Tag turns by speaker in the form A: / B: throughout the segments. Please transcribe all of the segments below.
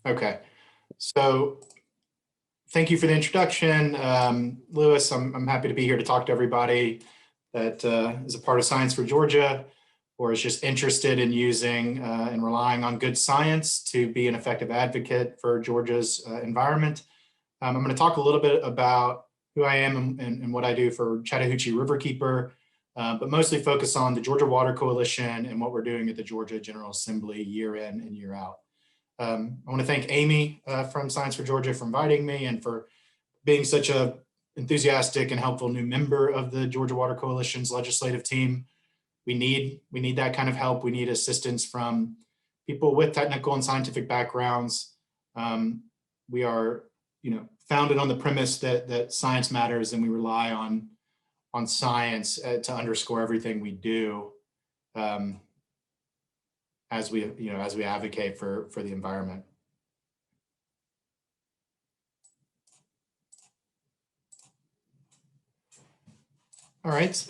A: Okay, so thank you for the introduction. Lewis, I'm happy to be here to talk to everybody that is a part of Science for Georgia or is just interested in using and relying on good science to be an effective advocate for Georgia's environment. I'm going to talk a little bit about who I am and what I do for Chattahoochee Riverkeeper, but mostly focus on the Georgia Water Coalition and what we're doing at the Georgia General Assembly year in and year out. I want to thank Amy from Science for Georgia for inviting me and for being such a enthusiastic and helpful new member of the Georgia Water Coalition's legislative team. We need that kind of help. We need assistance from people with technical and scientific backgrounds. We are, founded on the premise that science matters, and we rely on science to underscore everything we do. As we advocate for the environment. All right,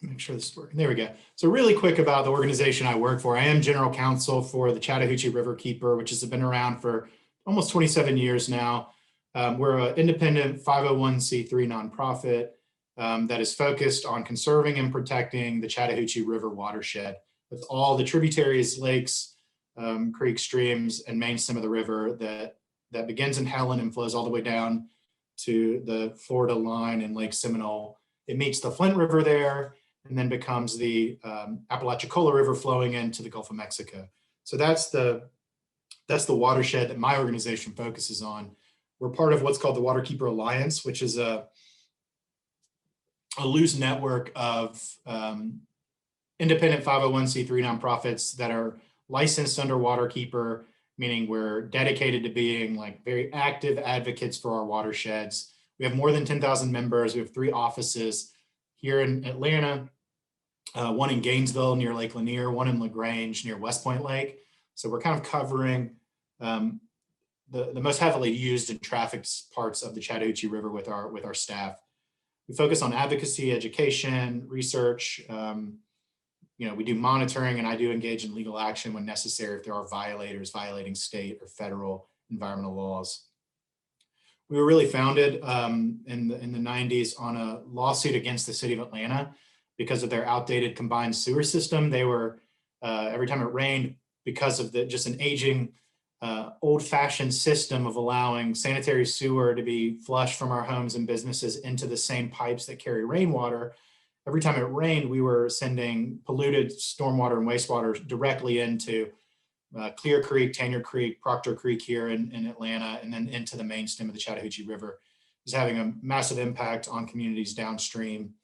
A: make sure this is working. There we go. So really quick about the organization I work for. I am general counsel for the Chattahoochee River Keeper, which has been around for almost 27 years now. We're an independent 501c3 nonprofit that is focused on conserving and protecting the Chattahoochee River watershed, with all the tributaries, lakes, creeks, streams, and main stem of the river that begins in Helen and flows all the way down to the Florida line in Lake Seminole. It meets the Flint River there and then becomes the Apalachicola River flowing into the Gulf of Mexico. So that's the watershed that my organization focuses on. We're part of what's called the Waterkeeper Alliance, which is a loose network of independent 501c3 nonprofits that are licensed under Waterkeeper, meaning we're dedicated to being like very active advocates for our watersheds. We have more than 10,000 members. We have 3 offices here in Atlanta, one in Gainesville near Lake Lanier, one in LaGrange near West Point Lake. So we're kind of covering the most heavily used and trafficked parts of the Chattahoochee River with our staff. We focus on advocacy, education, research. We do monitoring, and I do engage in legal action when necessary if there are violators violating state or federal environmental laws. We were really founded in the 90s on a lawsuit against the city of Atlanta because of their outdated combined sewer system. They were, every time it rained, because of just an aging, old-fashioned system of allowing sanitary sewer to be flushed from our homes and businesses into the same pipes that carry rainwater. Every time it rained, we were sending polluted stormwater and wastewater directly into Clear Creek, Tanier Creek, Proctor Creek here in Atlanta, and then into the main stem of the Chattahoochee River. It was having a massive impact on communities downstream.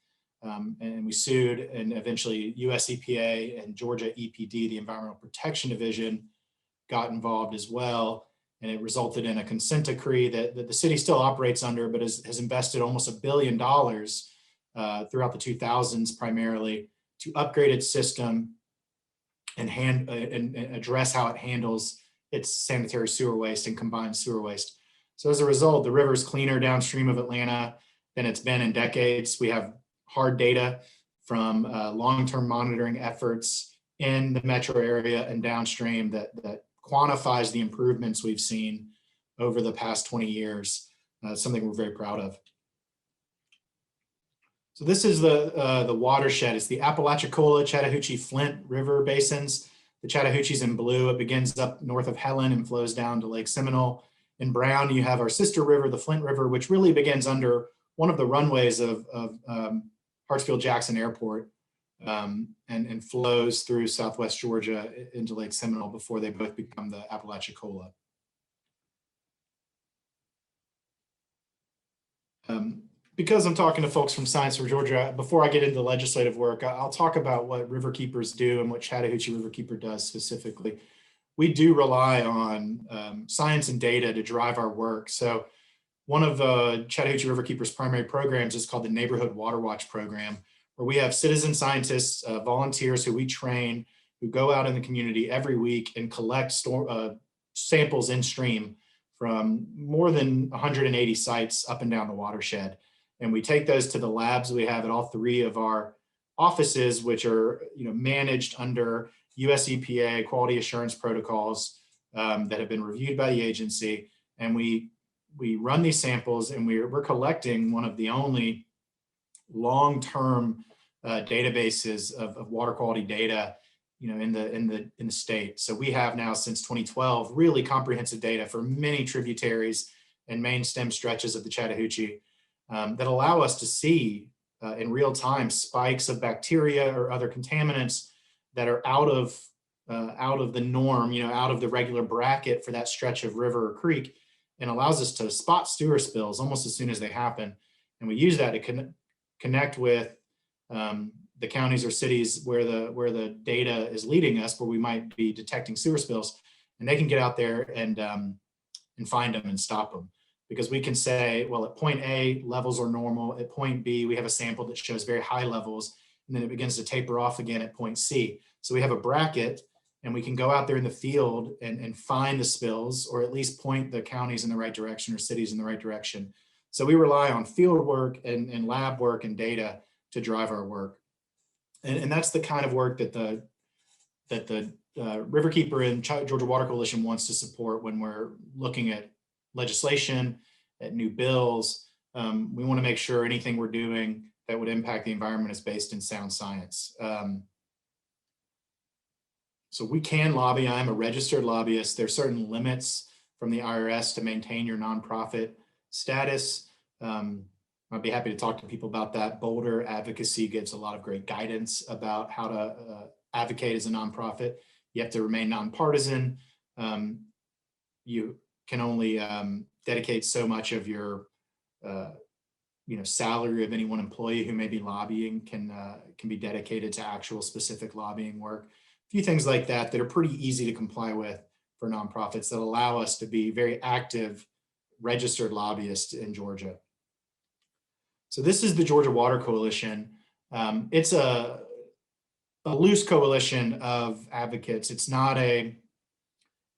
A: And we sued, and eventually US EPA and Georgia EPD, the Environmental Protection Division, got involved as well. And it resulted in a consent decree that the city still operates under, but has invested almost $1 billion throughout the 2000s primarily to upgrade its system and address how it handles its sanitary sewer waste and combined sewer waste. So as a result, the river is cleaner downstream of Atlanta than it's been in decades. We have hard data from long-term monitoring efforts in the metro area and downstream that quantifies the improvements we've seen over the past 20 years, something we're very proud of. So this is the watershed. It's the Apalachicola, Chattahoochee, Flint River basins. The Chattahoochee's in blue. It begins up north of Helen and flows down to Lake Seminole. In brown, you have our sister river, the Flint River, which really begins under one of the runways of Hartsfield-Jackson Airport and flows through Southwest Georgia into Lake Seminole before they both become the Apalachicola. Because I'm talking to folks from Science for Georgia, before I get into legislative work, I'll talk about what river keepers do and what Chattahoochee River Keeper does specifically. We do rely on science and data to drive our work. So one of the Chattahoochee River Keeper's primary programs is called the Neighborhood Water Watch Program, where we have citizen scientists, volunteers who we train, who go out in the community every week and collect samples in stream from more than 180 sites up and down the watershed. And we take those to the labs we have at all 3 of our offices, which are managed under US EPA quality assurance protocols that have been reviewed by the agency. And we run these samples, and we're collecting one of the only long-term databases of water quality data, in the state. So we have now, since 2012, really comprehensive data for many tributaries and main stem stretches of the Chattahoochee that allow us to see in real time spikes of bacteria or other contaminants that are out of the norm, out of the regular bracket for that stretch of river or creek, and allows us to spot sewer spills almost as soon as they happen. And we use that to connect with the counties or cities where the data is leading us, where we might be detecting sewer spills, and they can get out there and find them and stop them. Because we can say, well, at point A, levels are normal. At point B, we have a sample that shows very high levels, and then it begins to taper off again at point C. So we have a bracket, and we can go out there in the field and find the spills, or at least point the counties in the right direction or cities in the right direction. So we rely on field work and lab work and data to drive our work. And that's the kind of work that the Riverkeeper and Georgia Water Coalition wants to support when we're looking at legislation, at new bills. We want to make sure anything we're doing that would impact the environment is based in sound science. So we can lobby. I'm a registered lobbyist. There are certain limits from the IRS to maintain your nonprofit status. I'd be happy to talk to people about that. Boulder Advocacy gives a lot of great guidance about how to advocate as a nonprofit. You have to remain nonpartisan. You can only dedicate so much of your salary of any one employee who may be lobbying can be dedicated to actual specific lobbying work. A few things like that that are pretty easy to comply with for nonprofits that allow us to be very active registered lobbyists in Georgia. So this is the Georgia Water Coalition. It's a loose coalition of advocates. It's not a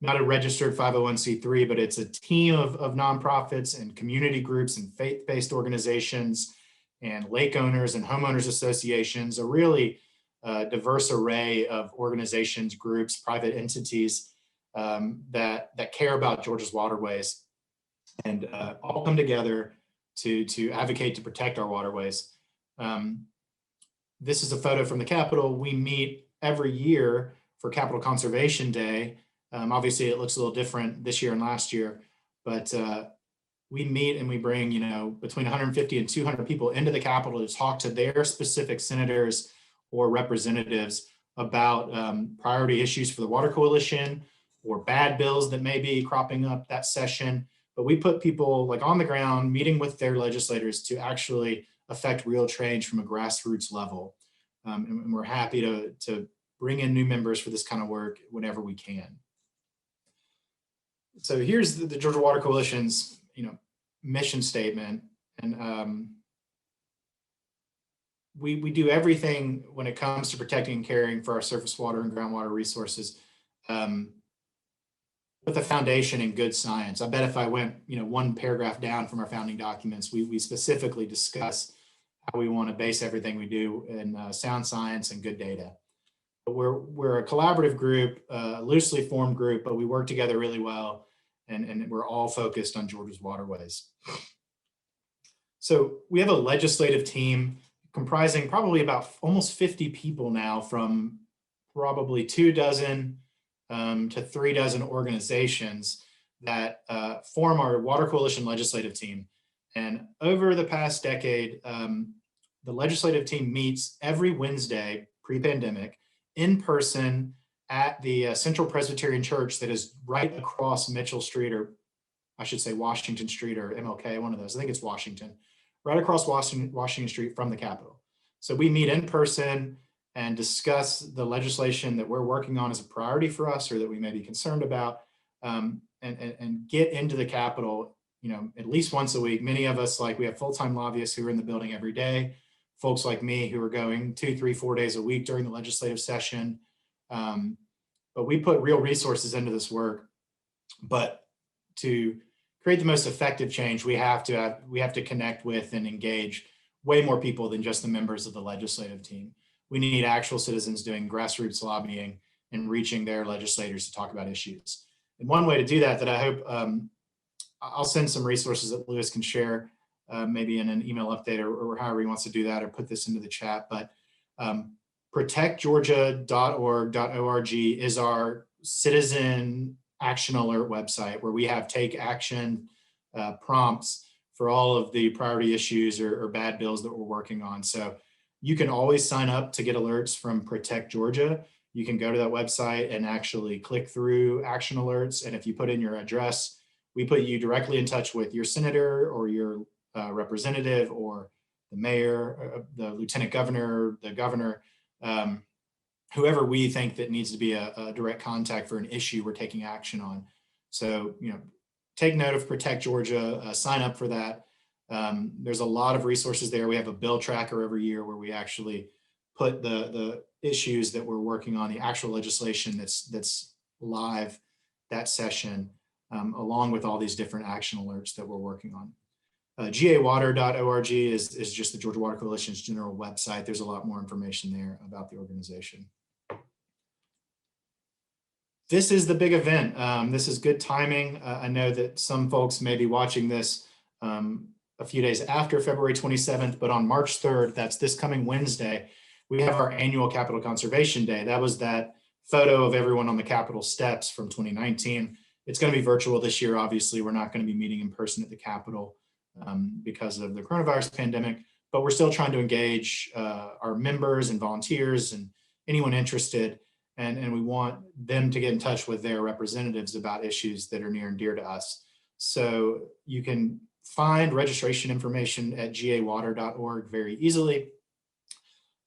A: registered 501c3, but it's a team of nonprofits and community groups and faith-based organizations and lake owners and homeowners associations, a really diverse array of organizations, groups, private entities that care about Georgia's waterways, and all come together to advocate to protect our waterways. This is a photo from the Capitol. We meet every year for Capitol Conservation Day. Obviously, it looks a little different this year and last year, but we meet and we bring, between 150 and 200 people into the Capitol to talk to their specific senators or representatives about priority issues for the Water Coalition or bad bills that may be cropping up that session. But we put people on the ground meeting with their legislators to actually affect real change from a grassroots level. And we're happy to bring in new members for this kind of work whenever we can. So here's the Georgia Water Coalition's, mission statement. And we do everything when it comes to protecting and caring for our surface water and groundwater resources with a foundation in good science. I bet if I went, one paragraph down from our founding documents, we specifically discuss how we want to base everything we do in sound science and good data. But we're a collaborative group, loosely formed group, but we work together really well, and we're all focused on Georgia's waterways. So we have a legislative team comprising probably about almost 50 people now from probably 24 to 36 organizations that form our Water Coalition legislative team. And over the past decade, the legislative team meets every Wednesday pre-pandemic in person at the Central Presbyterian Church that is right across Mitchell Street, or I should say Washington Street or MLK, one of those. I think it's Washington, right across Washington Street from the Capitol. So we meet in person and discuss the legislation that we're working on as a priority for us or that we may be concerned about, and get into the Capitol, at least once a week. Many of us, we have full-time lobbyists who are in the building every day, folks like me who are going 2, 3, 4 days a week during the legislative session. But we put real resources into this work. But to create the most effective change, we have to connect with and engage way more people than just the members of the legislative team. We need actual citizens doing grassroots lobbying and reaching their legislators to talk about issues. And one way to do that I hope, I'll send some resources that Lewis can share, maybe in an email update or however he wants to do that, or put this into the chat. But protectgeorgia.org is our citizen action alert website, where we have take action prompts for all of the priority issues or bad bills that we're working on. So you can always sign up to get alerts from Protect Georgia. You can go to that website and actually click through action alerts. And if you put in your address, we put you directly in touch with your senator or your representative or the mayor, the lieutenant governor, the governor, whoever we think that needs to be a direct contact for an issue we're taking action on. So, take note of Protect Georgia, sign up for that. There's a lot of resources there. We have a bill tracker every year where we actually put the issues that we're working on, the actual legislation that's live that session, along with all these different action alerts that we're working on. gawater.org is just the Georgia Water Coalition's general website. There's a lot more information there about the organization. This is the big event. This is good timing. I know that some folks may be watching this a few days after February 27th, but on March 3rd, that's this coming Wednesday, we have our annual Capitol Conservation Day. That was that photo of everyone on the Capitol steps from 2019. It's going to be virtual this year. Obviously, we're not going to be meeting in person at the Capitol because of the coronavirus pandemic, but we're still trying to engage our members and volunteers and anyone interested. And we want them to get in touch with their representatives about issues that are near and dear to us. So you can find registration information at gawater.org very easily,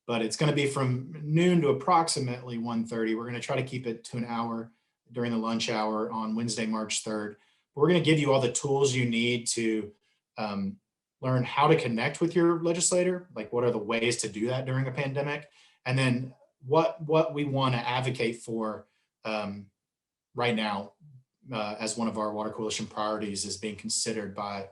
A: but it's going to be from noon to approximately 1:30. We're going to try to keep it to an hour during the lunch hour on Wednesday, March 3rd. We're going to give you all the tools you need to learn how to connect with your legislator, like what are the ways to do that during a pandemic, and then what we want to advocate for right now as one of our Water Coalition priorities is being considered by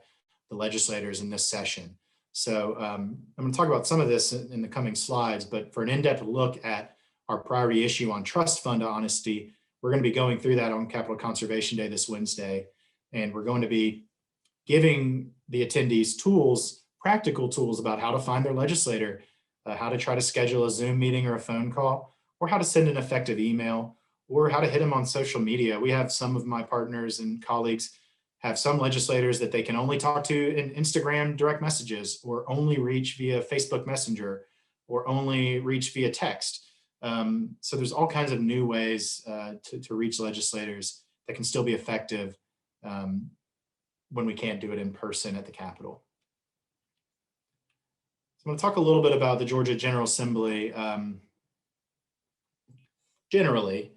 A: the legislators in this session. So I'm going to talk about some of this in the coming slides, but for an in-depth look at our priority issue on trust fund honesty, we're going to be going through that on Capitol Conservation Day this Wednesday, and we're going to be giving the attendees tools, practical tools about how to find their legislator, how to try to schedule a Zoom meeting or a phone call, or how to send an effective email, or how to hit them on social media. We have some of my partners and colleagues have some legislators that they can only talk to in Instagram direct messages, or only reach via Facebook Messenger, or only reach via text. So there's all kinds of new ways to reach legislators that can still be effective when we can't do it in person at the Capitol. I'm going to talk a little bit about the Georgia General Assembly. Generally,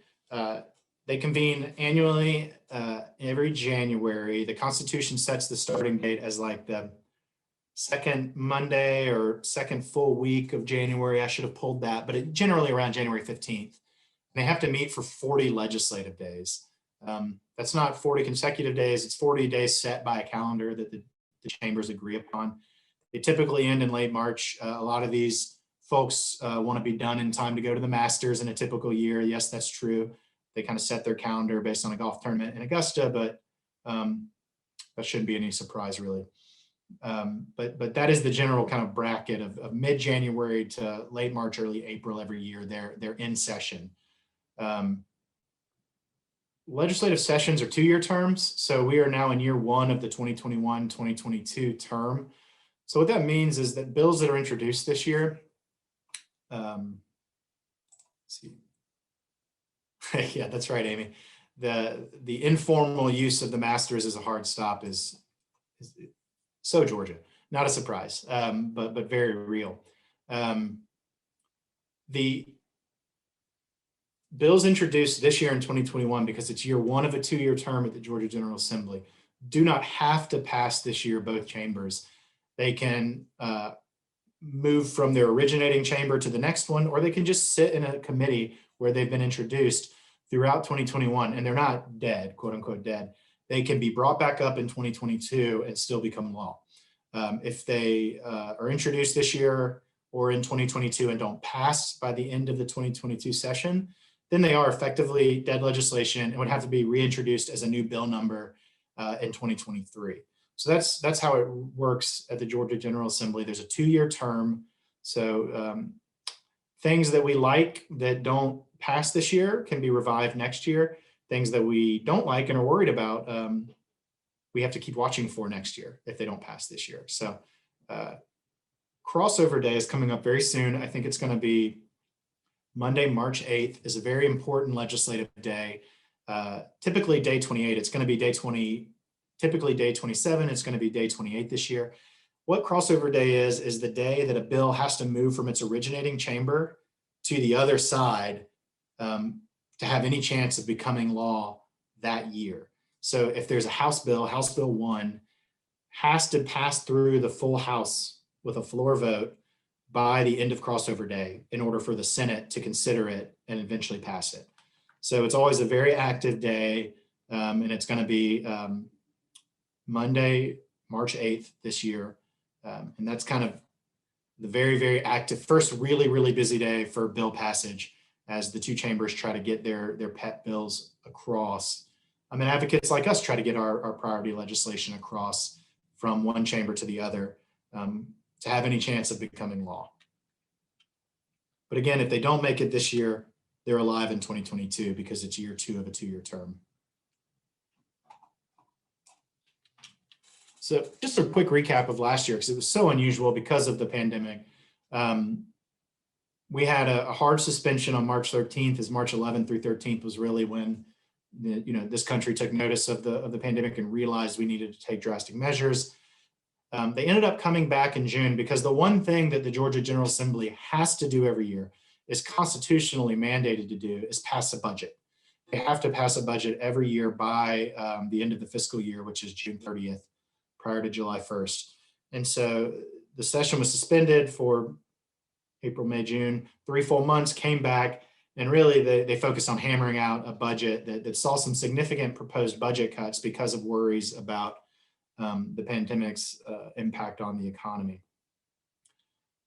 A: they convene annually every January. The Constitution sets the starting date as like the second Monday or second full week of January. I should have pulled that, but it generally around January 15th. And they have to meet for 40 legislative days. That's not 40 consecutive days. It's 40 days set by a calendar that the chambers agree upon. They typically end in late March. A lot of these folks want to be done in time to go to the Masters in a typical year. Yes, that's true. They kind of set their calendar based on a golf tournament in Augusta, but that shouldn't be any surprise really. But that is the general kind of bracket of mid-January to late March, early April every year. They're in session. Legislative sessions are 2-year terms. So we are now in year 1 of the 2021-2022 term. So what that means is that bills that are introduced this year, let's see. Yeah, that's right, Amy. The informal use of the Masters as a hard stop is so Georgia, not a surprise, but very real. The bills introduced this year in 2021, because it's year 1 of a 2-year term at the Georgia General Assembly, do not have to pass this year both chambers. They can move from their originating chamber to the next one, or they can just sit in a committee where they've been introduced throughout 2021, and they're not dead, quote unquote dead. They can be brought back up in 2022 and still become law. If they are introduced this year or in 2022 and don't pass by the end of the 2022 session, then they are effectively dead legislation and would have to be reintroduced as a new bill number in 2023. So that's how it works at the Georgia General Assembly. There's a 2-year term. So things that we like that don't pass this year can be revived next year. Things that we don't like and are worried about, we have to keep watching for next year if they don't pass this year. So crossover day is coming up very soon. I think it's going to be Monday, March 8th is a very important legislative day. Typically day 28, it's going to be day 20, typically day 27, it's going to be day 28 this year. What crossover day is the day that a bill has to move from its originating chamber to the other side to have any chance of becoming law that year. So if there's a House Bill 1 has to pass through the full House with a floor vote by the end of crossover day in order for the Senate to consider it and eventually pass it. So it's always a very active day, and it's going to be Monday, March 8th this year. And that's kind of the very, very active first really, really busy day for bill passage as the two chambers try to get their pet bills across. And advocates like us try to get our priority legislation across from one chamber to the other to have any chance of becoming law. But again, if they don't make it this year, they're alive in 2022 because it's year 2 of a 2-year term. So just a quick recap of last year, because it was so unusual because of the pandemic. We had a hard suspension on March 13th, as March 11th through 13th was really when this country took notice of the pandemic and realized we needed to take drastic measures. They ended up coming back in June because the one thing that the Georgia General Assembly has to do every year, is constitutionally mandated to do, is pass a budget. They have to pass a budget every year by the end of the fiscal year, which is June 30th, prior to July 1st. And so the session was suspended for April, May, June, 3 full months, came back, and really they focused on hammering out a budget that saw some significant proposed budget cuts because of worries about the pandemic's impact on the economy.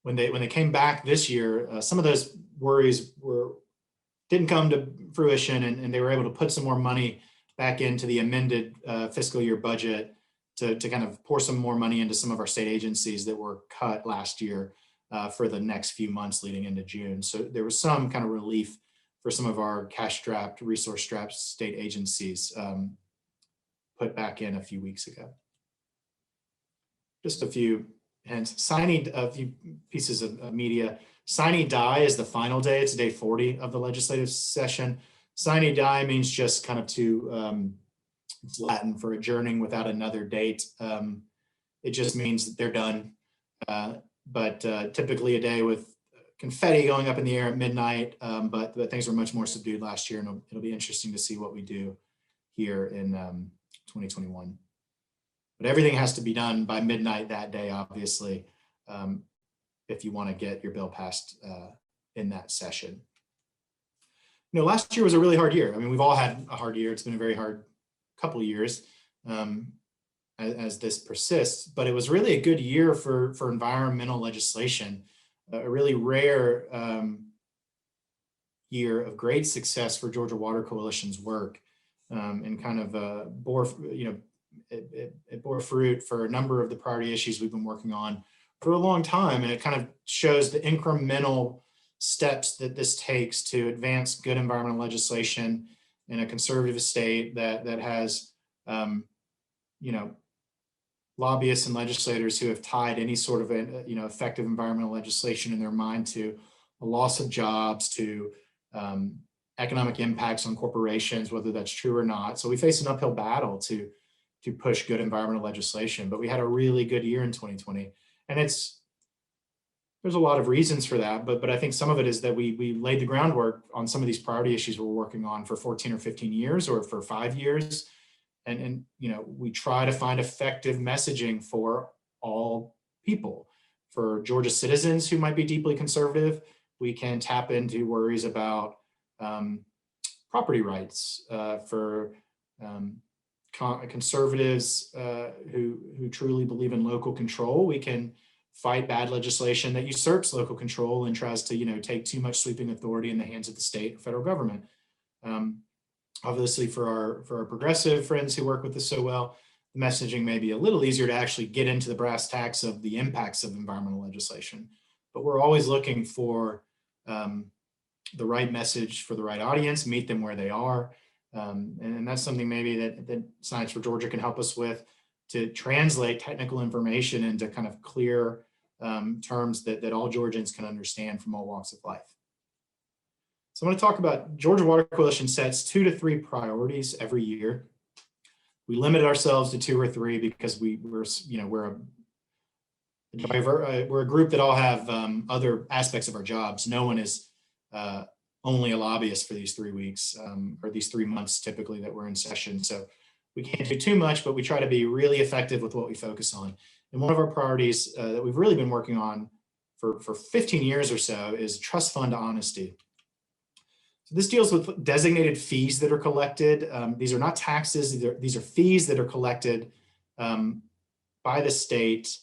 A: When they came back this year, some of those worries didn't come to fruition, and they were able to put some more money back into the amended fiscal year budget to kind of pour some more money into some of our state agencies that were cut last year for the next few months leading into June. So there was some kind of relief for some of our cash-strapped, resource-strapped state agencies put back in a few weeks ago. Just a few hints. A few pieces of media. Sine die is the final day. It's day 40 of the legislative session. Sine die means just kind of to, it's Latin for adjourning without another date. It just means that they're done. But typically a day with confetti going up in the air at midnight, but things were much more subdued last year, and it'll be interesting to see what we do here in 2021. But everything has to be done by midnight that day, obviously, if you want to get your bill passed in that session. Last year was a really hard year. We've all had a hard year. It's been a very hard couple of years as this persists, but it was really a good year for environmental legislation, a really rare year of great success for Georgia Water Coalition's work, and kind of bore fruit for a number of the priority issues we've been working on for a long time. And it kind of shows the incremental steps that this takes to advance good environmental legislation in a conservative state that has, lobbyists and legislators who have tied any sort of, effective environmental legislation in their mind to a loss of jobs, to economic impacts on corporations, whether that's true or not. So we face an uphill battle to push good environmental legislation, but we had a really good year in 2020. And there's a lot of reasons for that, but I think some of it is that we laid the groundwork on some of these priority issues we're working on for 14 or 15 years or for 5 years. And we try to find effective messaging for all people. For Georgia citizens who might be deeply conservative, we can tap into worries about property rights. For conservatives who truly believe in local control, we can fight bad legislation that usurps local control and tries to, take too much sweeping authority in the hands of the state or federal government. Obviously, for our progressive friends who work with us so well, the messaging may be a little easier to actually get into the brass tacks of the impacts of environmental legislation. But we're always looking for the right message for the right audience, meet them where they are. And that's something maybe that Science for Georgia can help us with, to translate technical information into kind of clear terms that all Georgians can understand from all walks of life. So I want to talk about Georgia Water Coalition sets 2 to 3 priorities every year. We limit ourselves to 2 or 3 because we're a group that all have other aspects of our jobs. No one is only a lobbyist for these 3 weeks or these 3 months typically that we're in session. So we can't do too much, but we try to be really effective with what we focus on. And one of our priorities that we've really been working on for 15 years or so is trust fund honesty. So this deals with designated fees that are collected. These are not taxes, these are fees that are collected by the state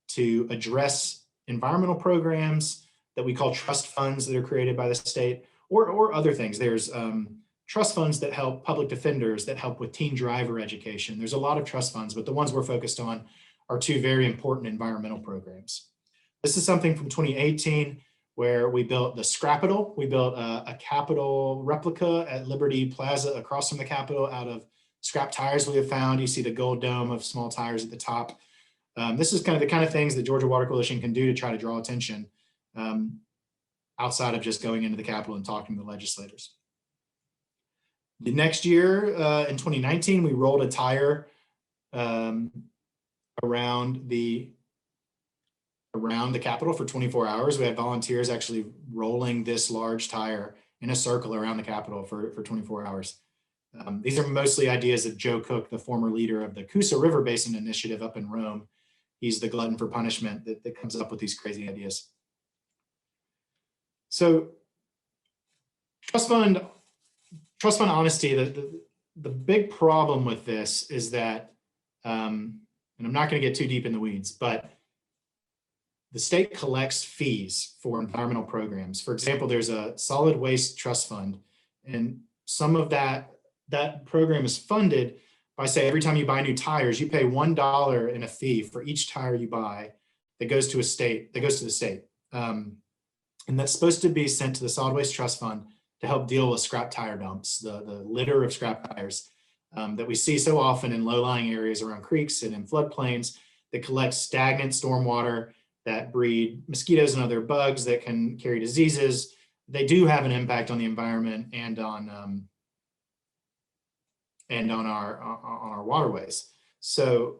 A: to address environmental programs that we call trust funds that are created by the state, or other things. There's trust funds that help public defenders, that help with teen driver education. There's a lot of trust funds, but the ones we're focused on are 2 very important environmental programs. This is something from 2018 where we built the Scrapitol. We built a Capitol replica at Liberty Plaza across from the Capitol out of scrap tires we have found. You see the gold dome of small tires at the top. This is kind of the kind of things that Georgia Water Coalition can do to try to draw attention outside of just going into the Capitol and talking to the legislators. The next year, in 2019, we rolled a tire around the Capitol for 24 hours. We had volunteers actually rolling this large tire in a circle around the Capitol for 24 hours. These are mostly ideas of Joe Cook, the former leader of the Coosa River Basin Initiative up in Rome. He's the glutton for punishment that comes up with these crazy ideas. So trust fund honesty, the big problem with this is that, and I'm not going to get too deep in the weeds, but the state collects fees for environmental programs. For example, there's a solid waste trust fund, and some of that program is funded by, say, every time you buy new tires, you pay $1 in a fee for each tire you buy that goes to the state. And that's supposed to be sent to the Solid Waste Trust Fund to help deal with scrap tire dumps, the litter of scrap tires that we see so often in low-lying areas around creeks and in floodplains that collect stagnant stormwater that breed mosquitoes and other bugs that can carry diseases. They do have an impact on the environment and on our waterways. So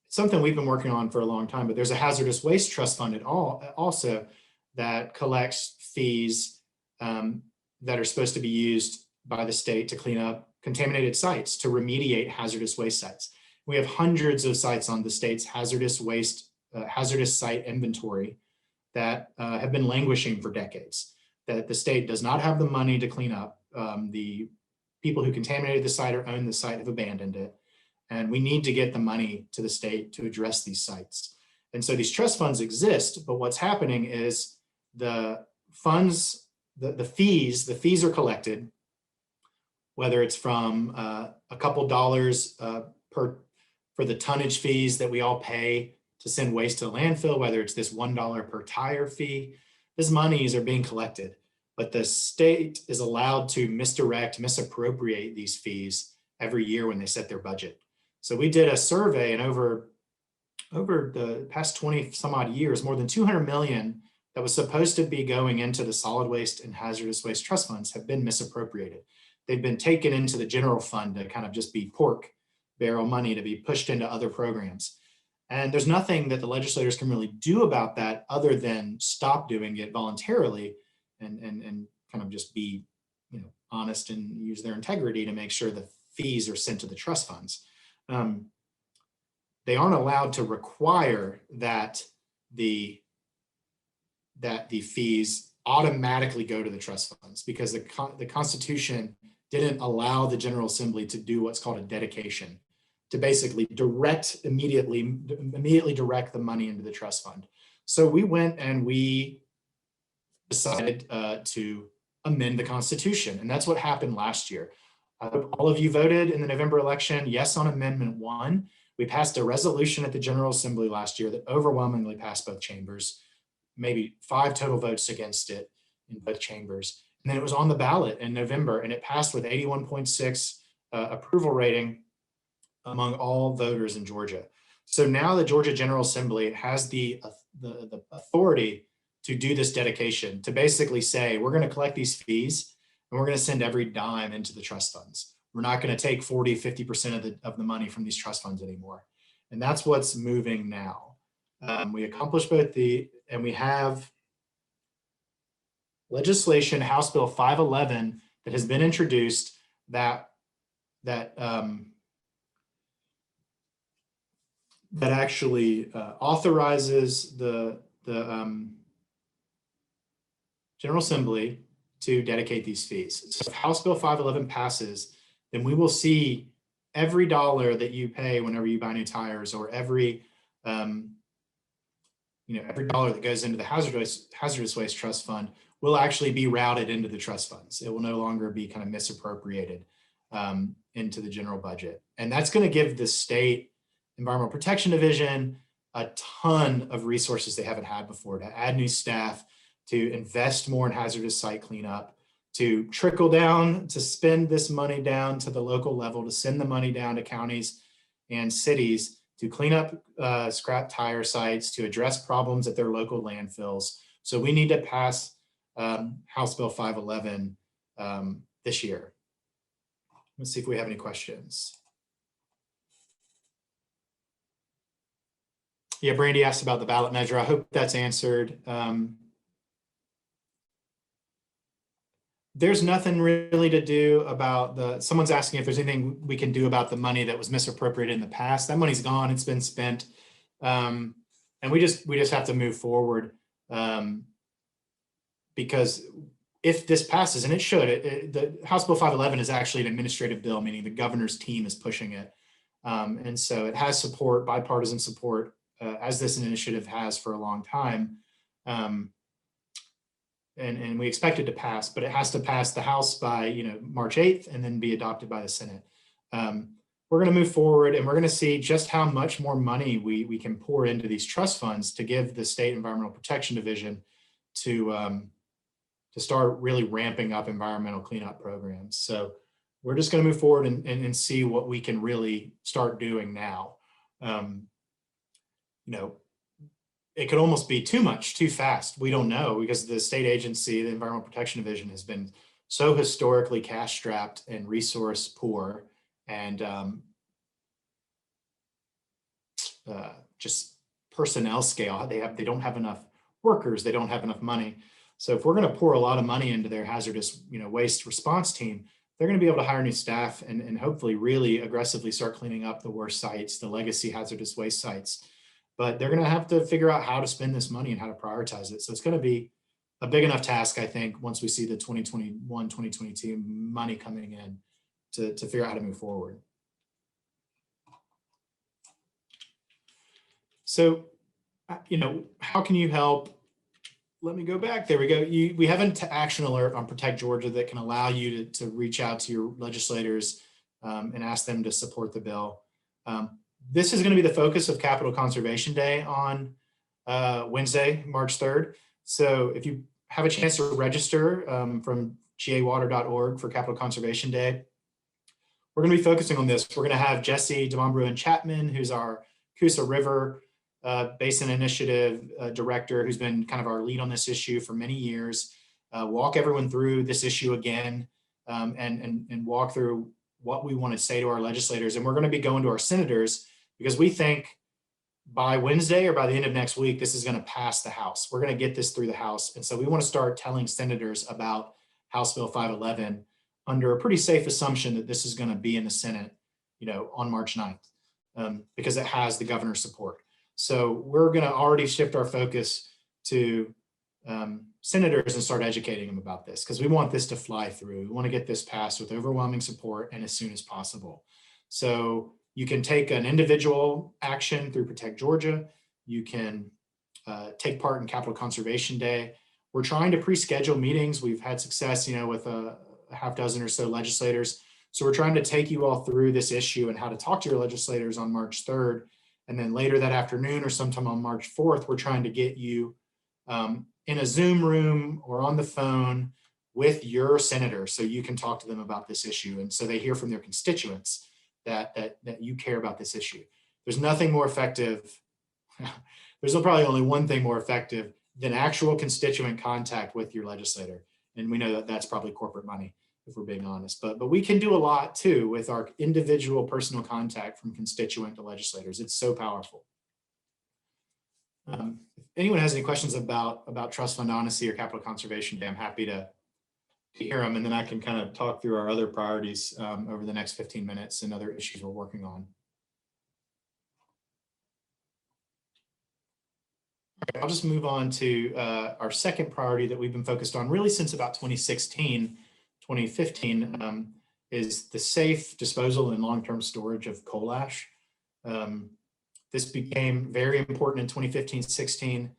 A: it's something we've been working on for a long time, but there's a hazardous waste trust fund also that collects fees that are supposed to be used by the state to clean up contaminated sites, to remediate hazardous waste sites. We have hundreds of sites on the state's hazardous site inventory that have been languishing for decades, that the state does not have the money to clean up. The people who contaminated the site or own the site have abandoned it. And we need to get the money to the state to address these sites. And so these trust funds exist, but what's happening is the funds, the fees are collected, whether it's from a couple dollars for the tonnage fees that we all pay to send waste to the landfill, whether it's this $1 per tire fee. These monies are being collected, but the state is allowed to misappropriate these fees every year when they set their budget. So we did a survey, and over the past 20 some odd years, more than 200 million that was supposed to be going into the solid waste and hazardous waste trust funds have been misappropriated. They've been taken into the general fund to kind of just be pork barrel money to be pushed into other programs. And there's nothing that the legislators can really do about that other than stop doing it voluntarily and kind of just be, honest and use their integrity to make sure the fees are sent to the trust funds. They aren't allowed to require that the fees automatically go to the trust funds, because the Constitution didn't allow the General Assembly to do what's called a dedication, to basically immediately direct the money into the trust fund. So we went and we decided to amend the Constitution. And that's what happened last year. I hope all of you voted in the November election yes on Amendment 1. We passed a resolution at the General Assembly last year that overwhelmingly passed both chambers, maybe 5 total votes against it in both chambers. And then it was on the ballot in November, and it passed with 81.6 approval rating among all voters in Georgia. So now the Georgia General Assembly has the authority to do this dedication, to basically say, we're going to collect these fees and we're going to send every dime into the trust funds. We're not going to take 40, 50% of the money from these trust funds anymore. And that's what's moving now. We accomplished both and we have legislation, House Bill 511, that has been introduced that actually authorizes the General Assembly to dedicate these fees. So if House Bill 511 passes, then we will see every dollar that you pay whenever you buy new tires, or every every dollar that goes into the hazardous waste trust fund will actually be routed into the trust funds. It will no longer be kind of misappropriated into the general budget. And that's going to give the state Environmental Protection Division a ton of resources they haven't had before, to add new staff, to invest more in hazardous site cleanup, to trickle down, to spend this money down to the local level, to send the money down to counties and cities to clean up scrap tire sites, to address problems at their local landfills. So we need to pass House Bill 511 this year. Let's see if we have any questions. Yeah, Brandy asked about the ballot measure. I hope that's answered. There's nothing really to do about someone's asking if there's anything we can do about the money that was misappropriated in the past. That money's gone, it's been spent. And we just have to move forward because if this passes, and it should, the House Bill 511 is actually an administrative bill, meaning the governor's team is pushing it. And so it has support, bipartisan support, as this initiative has for a long time. And we expect it to pass, but it has to pass the House by March 8th and then be adopted by the Senate. We're going to move forward, and we're going to see just how much more money we can pour into these trust funds to give the State Environmental Protection Division to start really ramping up environmental cleanup programs. So we're just going to move forward and see what we can really start doing now. It could almost be too much, too fast. We don't know, because the state agency, the Environmental Protection Division, has been so historically cash strapped and resource poor, and just personnel scale. They don't have enough workers. They don't have enough money. So if we're going to pour a lot of money into their hazardous waste response team, they're going to be able to hire new staff and hopefully really aggressively start cleaning up the worst sites, the legacy hazardous waste sites. But they're going to have to figure out how to spend this money and how to prioritize it. So it's going to be a big enough task, I think, once we see the 2021, 2022 money coming in to figure out how to move forward. So, how can you help? Let me go back. There we go. We have an action alert on Protect Georgia that can allow you to reach out to your legislators and ask them to support the bill. This is going to be the focus of Capitol Conservation Day on Wednesday, March 3rd. So if you have a chance to register from gawater.org for Capitol Conservation Day, we're going to be focusing on this. We're going to have Jesse DeMombrew Chapman, who's our Coosa River Basin Initiative Director, who's been kind of our lead on this issue for many years, walk everyone through this issue again and walk through what we want to say to our legislators. And we're going to be going to our senators, because we think by Wednesday or by the end of next week, this is going to pass the House. We're going to get this through the House. And so we want to start telling senators about House Bill 511 under a pretty safe assumption that this is going to be in the Senate, on March 9th, because it has the governor's support. So we're going to already shift our focus to senators and start educating them about this, because we want this to fly through. We want to get this passed with overwhelming support and as soon as possible. So you can take an individual action through Protect Georgia. You can take part in Capital Conservation Day. We're trying to pre-schedule meetings. We've had success, with a half dozen or so legislators. So we're trying to take you all through this issue and how to talk to your legislators on March 3rd. And then later that afternoon or sometime on March 4th, we're trying to get you in a Zoom room or on the phone with your senator so you can talk to them about this issue. And so they hear from their constituents that you care about this issue. There's nothing more effective. There's probably only one thing more effective than actual constituent contact with your legislator. And we know that that's probably corporate money, if we're being honest, but we can do a lot too with our individual personal contact from constituent to legislators. It's so powerful. If anyone has any questions about trust fund honesty or capital conservation day, I'm happy to hear them, and then I can kind of talk through our other priorities over the next 15 minutes and other issues we're working on. I'll just move on to our second priority that we've been focused on really since about 2016, 2015, is the safe disposal and long-term storage of coal ash. This became very important in 2015-16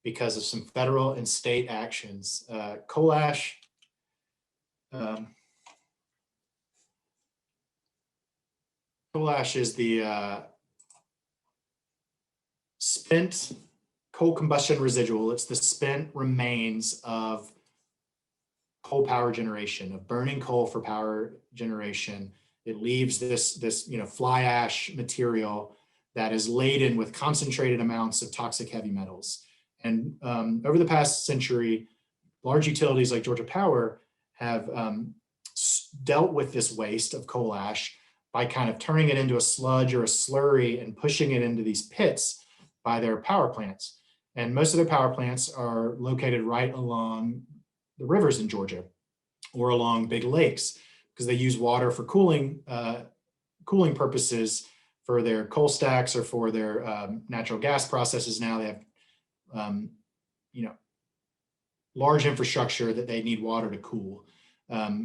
A: because of some federal and state actions. Coal ash, coal ash is the spent coal combustion residual. It's the spent remains of coal power generation, of burning coal for power generation. It leaves this fly ash material that is laden with concentrated amounts of toxic heavy metals. And over the past century, large utilities like Georgia Power have dealt with this waste of coal ash by kind of turning it into a sludge or a slurry and pushing it into these pits by their power plants. And most of their power plants are located right along the rivers in Georgia or along big lakes because they use water for cooling purposes for their coal stacks or for their natural gas processes. Now they have, large infrastructure that they need water to cool.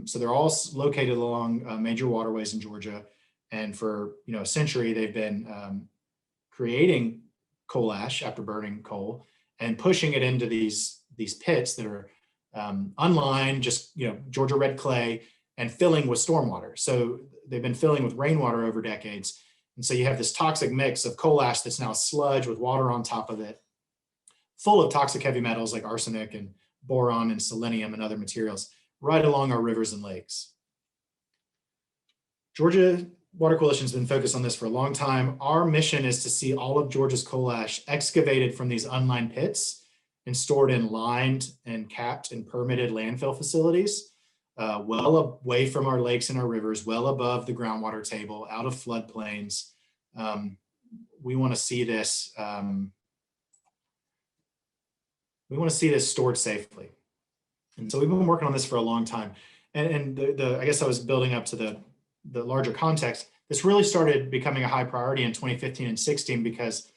A: So they're all located along major waterways in Georgia. And for a century, they've been creating coal ash after burning coal and pushing it into these pits that are unlined, just Georgia red clay, and filling with stormwater. So they've been filling with rainwater over decades. And so you have this toxic mix of coal ash that's now sludge with water on top of it, full of toxic heavy metals like arsenic and boron and selenium and other materials right along our rivers and lakes. Georgia Water Coalition has been focused on this for a long time. Our mission is to see all of Georgia's coal ash excavated from these unlined pits and stored in lined and capped and permitted landfill facilities, well away from our lakes and our rivers, well above the groundwater table, out of floodplains. We want to see this. We want to see this stored safely. And so we've been working on this for a long time. And I guess I was building up to the larger context. This really started becoming a high priority in 2015 and 16 because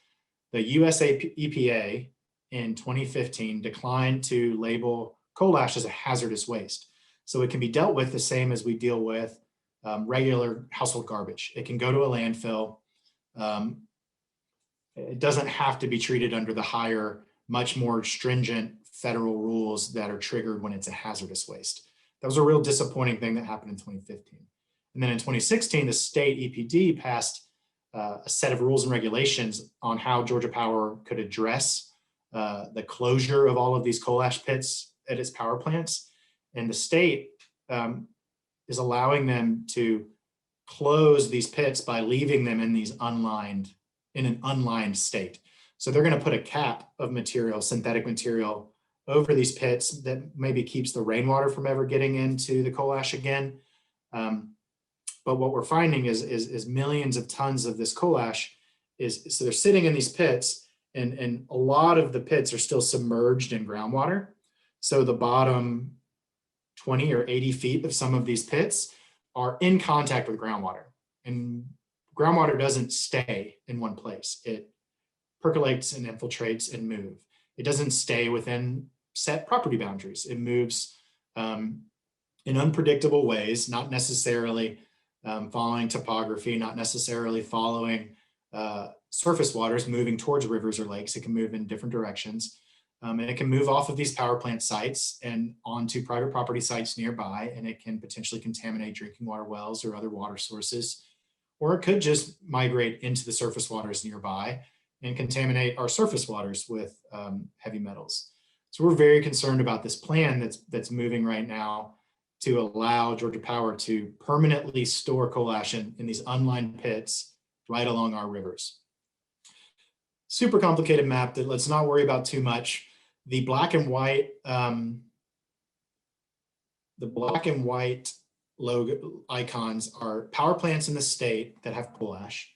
A: the US EPA in 2015 declined to label coal ash as a hazardous waste. So it can be dealt with the same as we deal with regular household garbage. It can go to a landfill. It doesn't have to be treated under the higher, much more stringent federal rules that are triggered when it's a hazardous waste. That was a real disappointing thing that happened in 2015. And then in 2016, the state EPD passed a set of rules and regulations on how Georgia Power could address the closure of all of these coal ash pits at its power plants. And the state is allowing them to close these pits by leaving them in an unlined state. So they're going to put a cap of material, synthetic material, over these pits that maybe keeps the rainwater from ever getting into the coal ash again. But what we're finding is millions of tons of this coal ash so they're sitting in these pits, and a lot of the pits are still submerged in groundwater. So the bottom 20 or 80 feet of some of these pits are in contact with groundwater, and groundwater doesn't stay in one place. It percolates and infiltrates and moves. It doesn't stay within set property boundaries. It moves in unpredictable ways, not necessarily following topography, not necessarily following surface waters moving towards rivers or lakes. It can move in different directions. And it can move off of these power plant sites and onto private property sites nearby, and it can potentially contaminate drinking water wells or other water sources. Or it could just migrate into the surface waters nearby and contaminate our surface waters with heavy metals. So we're very concerned about this plan that's moving right now to allow Georgia Power to permanently store coal ash in these unlined pits right along our rivers. Super complicated map that let's not worry about too much. The black and white logo icons are power plants in the state that have coal ash.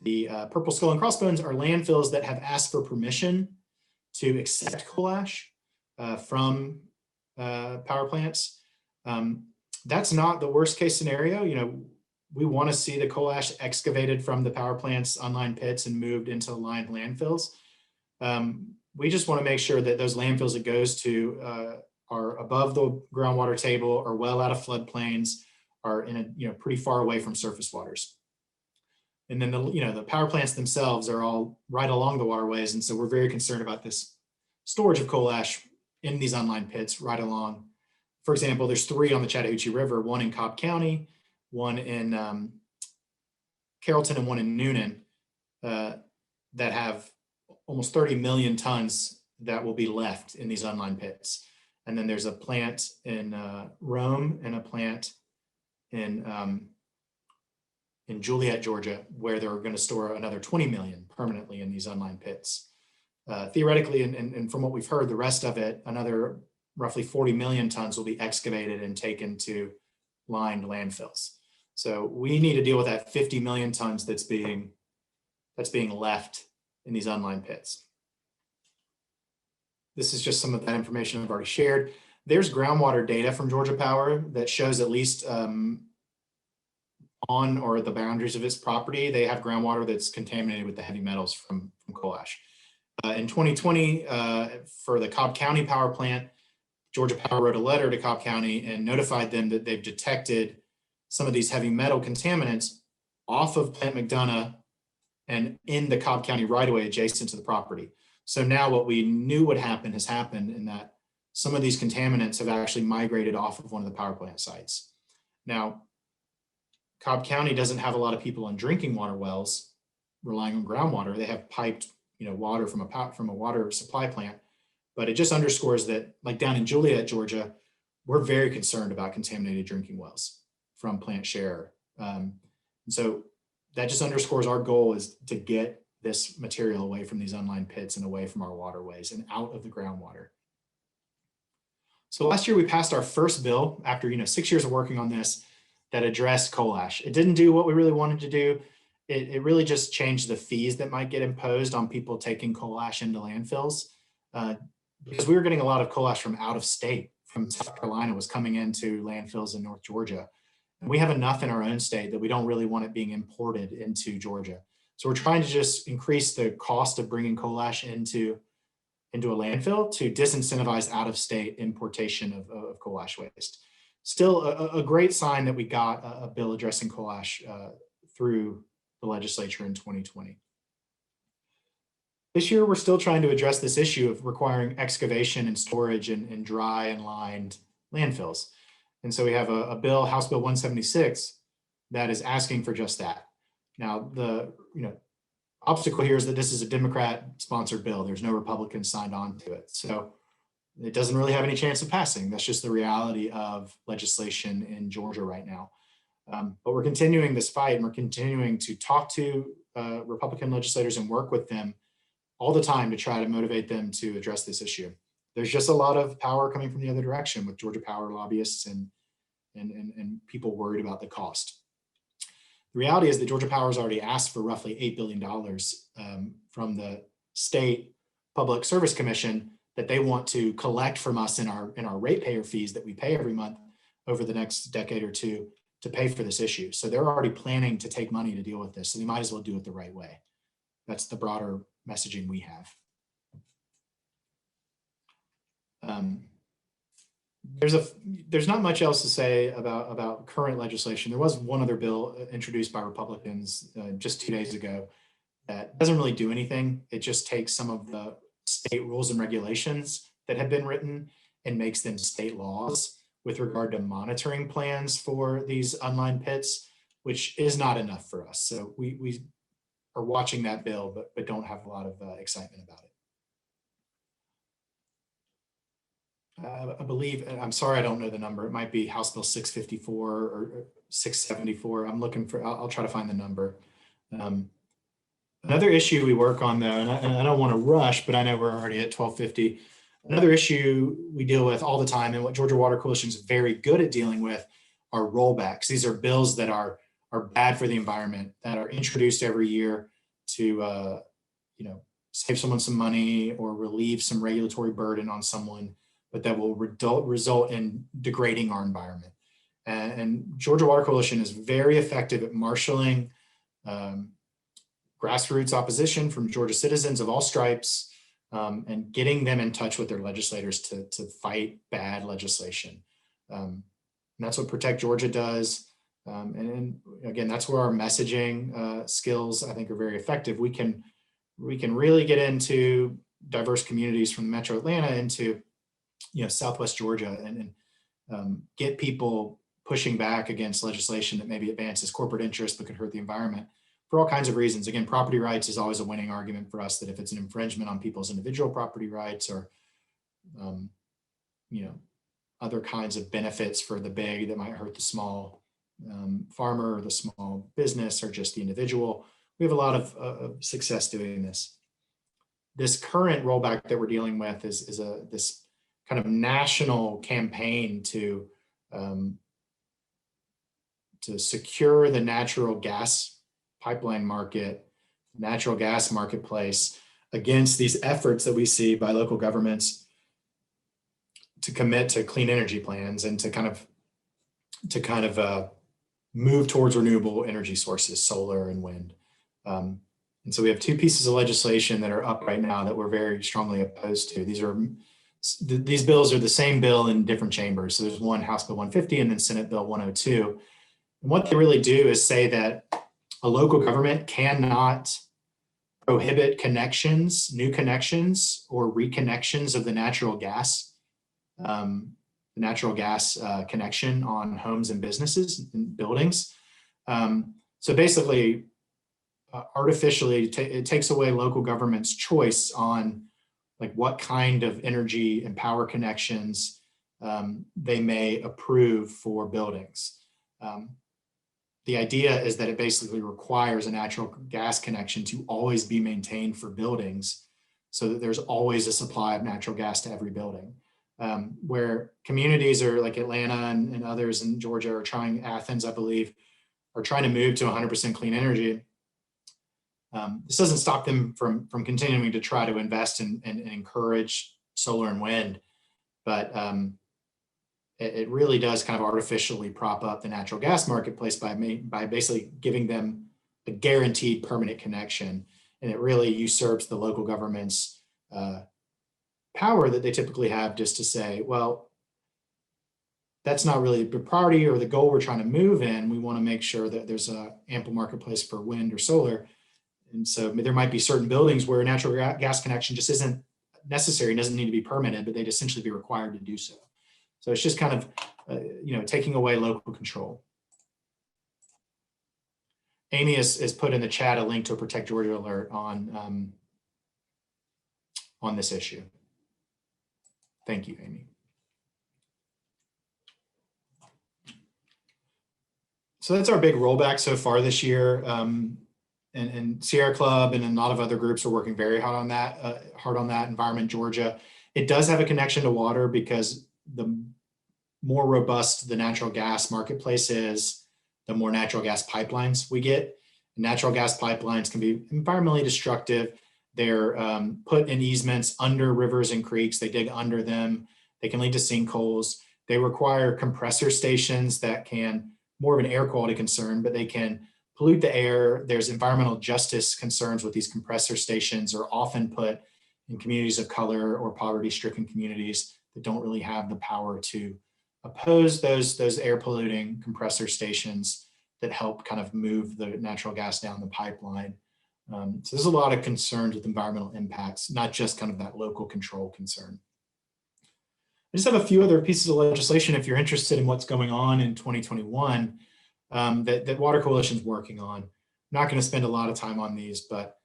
A: The purple skull and crossbones are landfills that have asked for permission to accept coal ash from power plants. That's not the worst case scenario. You know, we want to see the coal ash excavated from the power plants unlined pits and moved into lined landfills. We just want to make sure that those landfills it goes to are above the groundwater table, are well out of floodplains, are in a pretty far away from surface waters. And then the power plants themselves are all right along the waterways, and so we're very concerned about this storage of coal ash in these unlined pits right along. For example, there's 3 on the Chattahoochee River, one in Cobb County, one in Carrollton, and one in Noonan, that have almost 30 million tons that will be left in these unlined pits. And then there's a plant in Rome and a plant in Juliet, Georgia, where they're going to store another 20 million permanently in these unlined pits. Theoretically, and from what we've heard, the rest of it, another roughly 40 million tons will be excavated and taken to lined landfills. So we need to deal with that 50 million tons that's being left in these unlined pits. This is just some of that information I've already shared. There's groundwater data from Georgia Power that shows at least on or the boundaries of its property, they have groundwater that's contaminated with the heavy metals from coal ash. In 2020, for the Cobb County power plant, Georgia Power wrote a letter to Cobb County and notified them that they've detected some of these heavy metal contaminants off of Plant McDonough and in the Cobb County right-of-way adjacent to the property. So now what we knew would happen has happened, in that some of these contaminants have actually migrated off of one of the power plant sites. Now, Cobb County doesn't have a lot of people on drinking water wells relying on groundwater. They have piped water from a water supply plant, but it just underscores that, like down in Juliet, Georgia, we're very concerned about contaminated drinking wells from plant share. And so that just underscores our goal is to get this material away from these unlined pits and away from our waterways and out of the groundwater. So last year we passed our first bill after 6 years of working on this that addressed coal ash. It didn't do what we really wanted to do. It really just changed the fees that might get imposed on people taking coal ash into landfills, because we were getting a lot of coal ash from out of state, from South Carolina was coming into landfills in North Georgia. And we have enough in our own state that we don't really want it being imported into Georgia. So we're trying to just increase the cost of bringing coal ash into a landfill to disincentivize out-of-state importation of coal ash waste. Still a great sign that we got a bill addressing coal ash through the legislature in 2020. This year, we're still trying to address this issue of requiring excavation and storage in dry and lined landfills. And so we have a bill, House Bill 176, that is asking for just that. Now, the obstacle here is that this is a Democrat-sponsored bill. There's no Republicans signed on to it. So it doesn't really have any chance of passing. That's just the reality of legislation in Georgia right now. But we're continuing this fight, and we're continuing to talk to Republican legislators and work with them all the time to try to motivate them to address this issue. There's just a lot of power coming from the other direction with Georgia Power lobbyists and people worried about the cost. The reality is that Georgia Power has already asked for roughly $8 billion from the State Public Service Commission that they want to collect from us in our ratepayer fees that we pay every month over the next decade or two to pay for this issue. So they're already planning to take money to deal with this. So they might as well do it the right way. That's the broader messaging we have. There's not much else to say about current legislation. There was one other bill introduced by Republicans just 2 days ago that doesn't really do anything. It just takes some of the state rules and regulations that have been written and makes them state laws with regard to monitoring plans for these unlined pits, which is not enough for us. So we are watching that bill, but don't have a lot of excitement about it. I believe, I'm sorry, I don't know the number. It might be House Bill 654 or 674. I'm looking for, I'll try to find the number. Another issue we work on though, and I don't want to rush, but I know we're already at 12:50. Another issue we deal with all the time, and what Georgia Water Coalition is very good at dealing with, are rollbacks. These are bills that are bad for the environment, that are introduced every year to save someone some money or relieve some regulatory burden on someone, but that will result in degrading our environment. And Georgia Water Coalition is very effective at marshaling grassroots opposition from Georgia citizens of all stripes, and getting them in touch with their legislators to fight bad legislation. And that's what Protect Georgia does. And again, that's where our messaging skills, I think, are very effective. We can really get into diverse communities from Metro Atlanta into Southwest Georgia and get people pushing back against legislation that maybe advances corporate interests but could hurt the environment for all kinds of reasons. Again, property rights is always a winning argument for us, that if it's an infringement on people's individual property rights or other kinds of benefits for the big that might hurt the small farmer or the small business or just the individual, we have a lot of success doing this. This current rollback that we're dealing with is this kind of national campaign to secure the natural gas pipeline market, natural gas marketplace against these efforts that we see by local governments to commit to clean energy plans and to kind of move towards renewable energy sources, solar and wind. And so we have two pieces of legislation that are up right now that we're very strongly opposed to. These bills are the same bill in different chambers. So there's one, House Bill 150, and then Senate Bill 102. And what they really do is say that a local government cannot prohibit connections, new connections, or reconnections of the natural gas connection on homes and businesses and buildings. So basically, artificially, it takes away local government's choice on like what kind of energy and power connections they may approve for buildings. The idea is that it basically requires a natural gas connection to always be maintained for buildings so that there's always a supply of natural gas to every building. Where communities are like Atlanta and others in Georgia are trying, Athens, I believe, are trying to move to 100% clean energy. This doesn't stop them from continuing to try to invest and encourage solar and wind, but it really does kind of artificially prop up the natural gas marketplace by basically giving them a guaranteed permanent connection. And it really usurps the local government's power that they typically have just to say, well, that's not really the priority or the goal we're trying to move in. We want to make sure that there's an ample marketplace for wind or solar. And so there might be certain buildings where a natural gas connection just isn't necessary, doesn't need to be permitted, but they'd essentially be required to do so. So it's just kind of, taking away local control. Amy has put in the chat a link to a Protect Georgia alert on this issue. Thank you, Amy. So that's our big rollback so far this year. And Sierra Club and a lot of other groups are working very hard on that, Environment Georgia. It does have a connection to water because the more robust the natural gas marketplace is, the more natural gas pipelines we get. Natural gas pipelines can be environmentally destructive. They're put in easements under rivers and creeks. They dig under them. They can lead to sinkholes. They require compressor stations that can, more of an air quality concern, but they can pollute the air. There's environmental justice concerns with these compressor stations, are often put in communities of color or poverty-stricken communities that don't really have the power to oppose those air polluting compressor stations that help kind of move the natural gas down the pipeline. So there's a lot of concerns with environmental impacts, not just kind of that local control concern. I just have a few other pieces of legislation if you're interested in what's going on in 2021 that Water Coalition is working on. I'm not going to spend a lot of time on these, but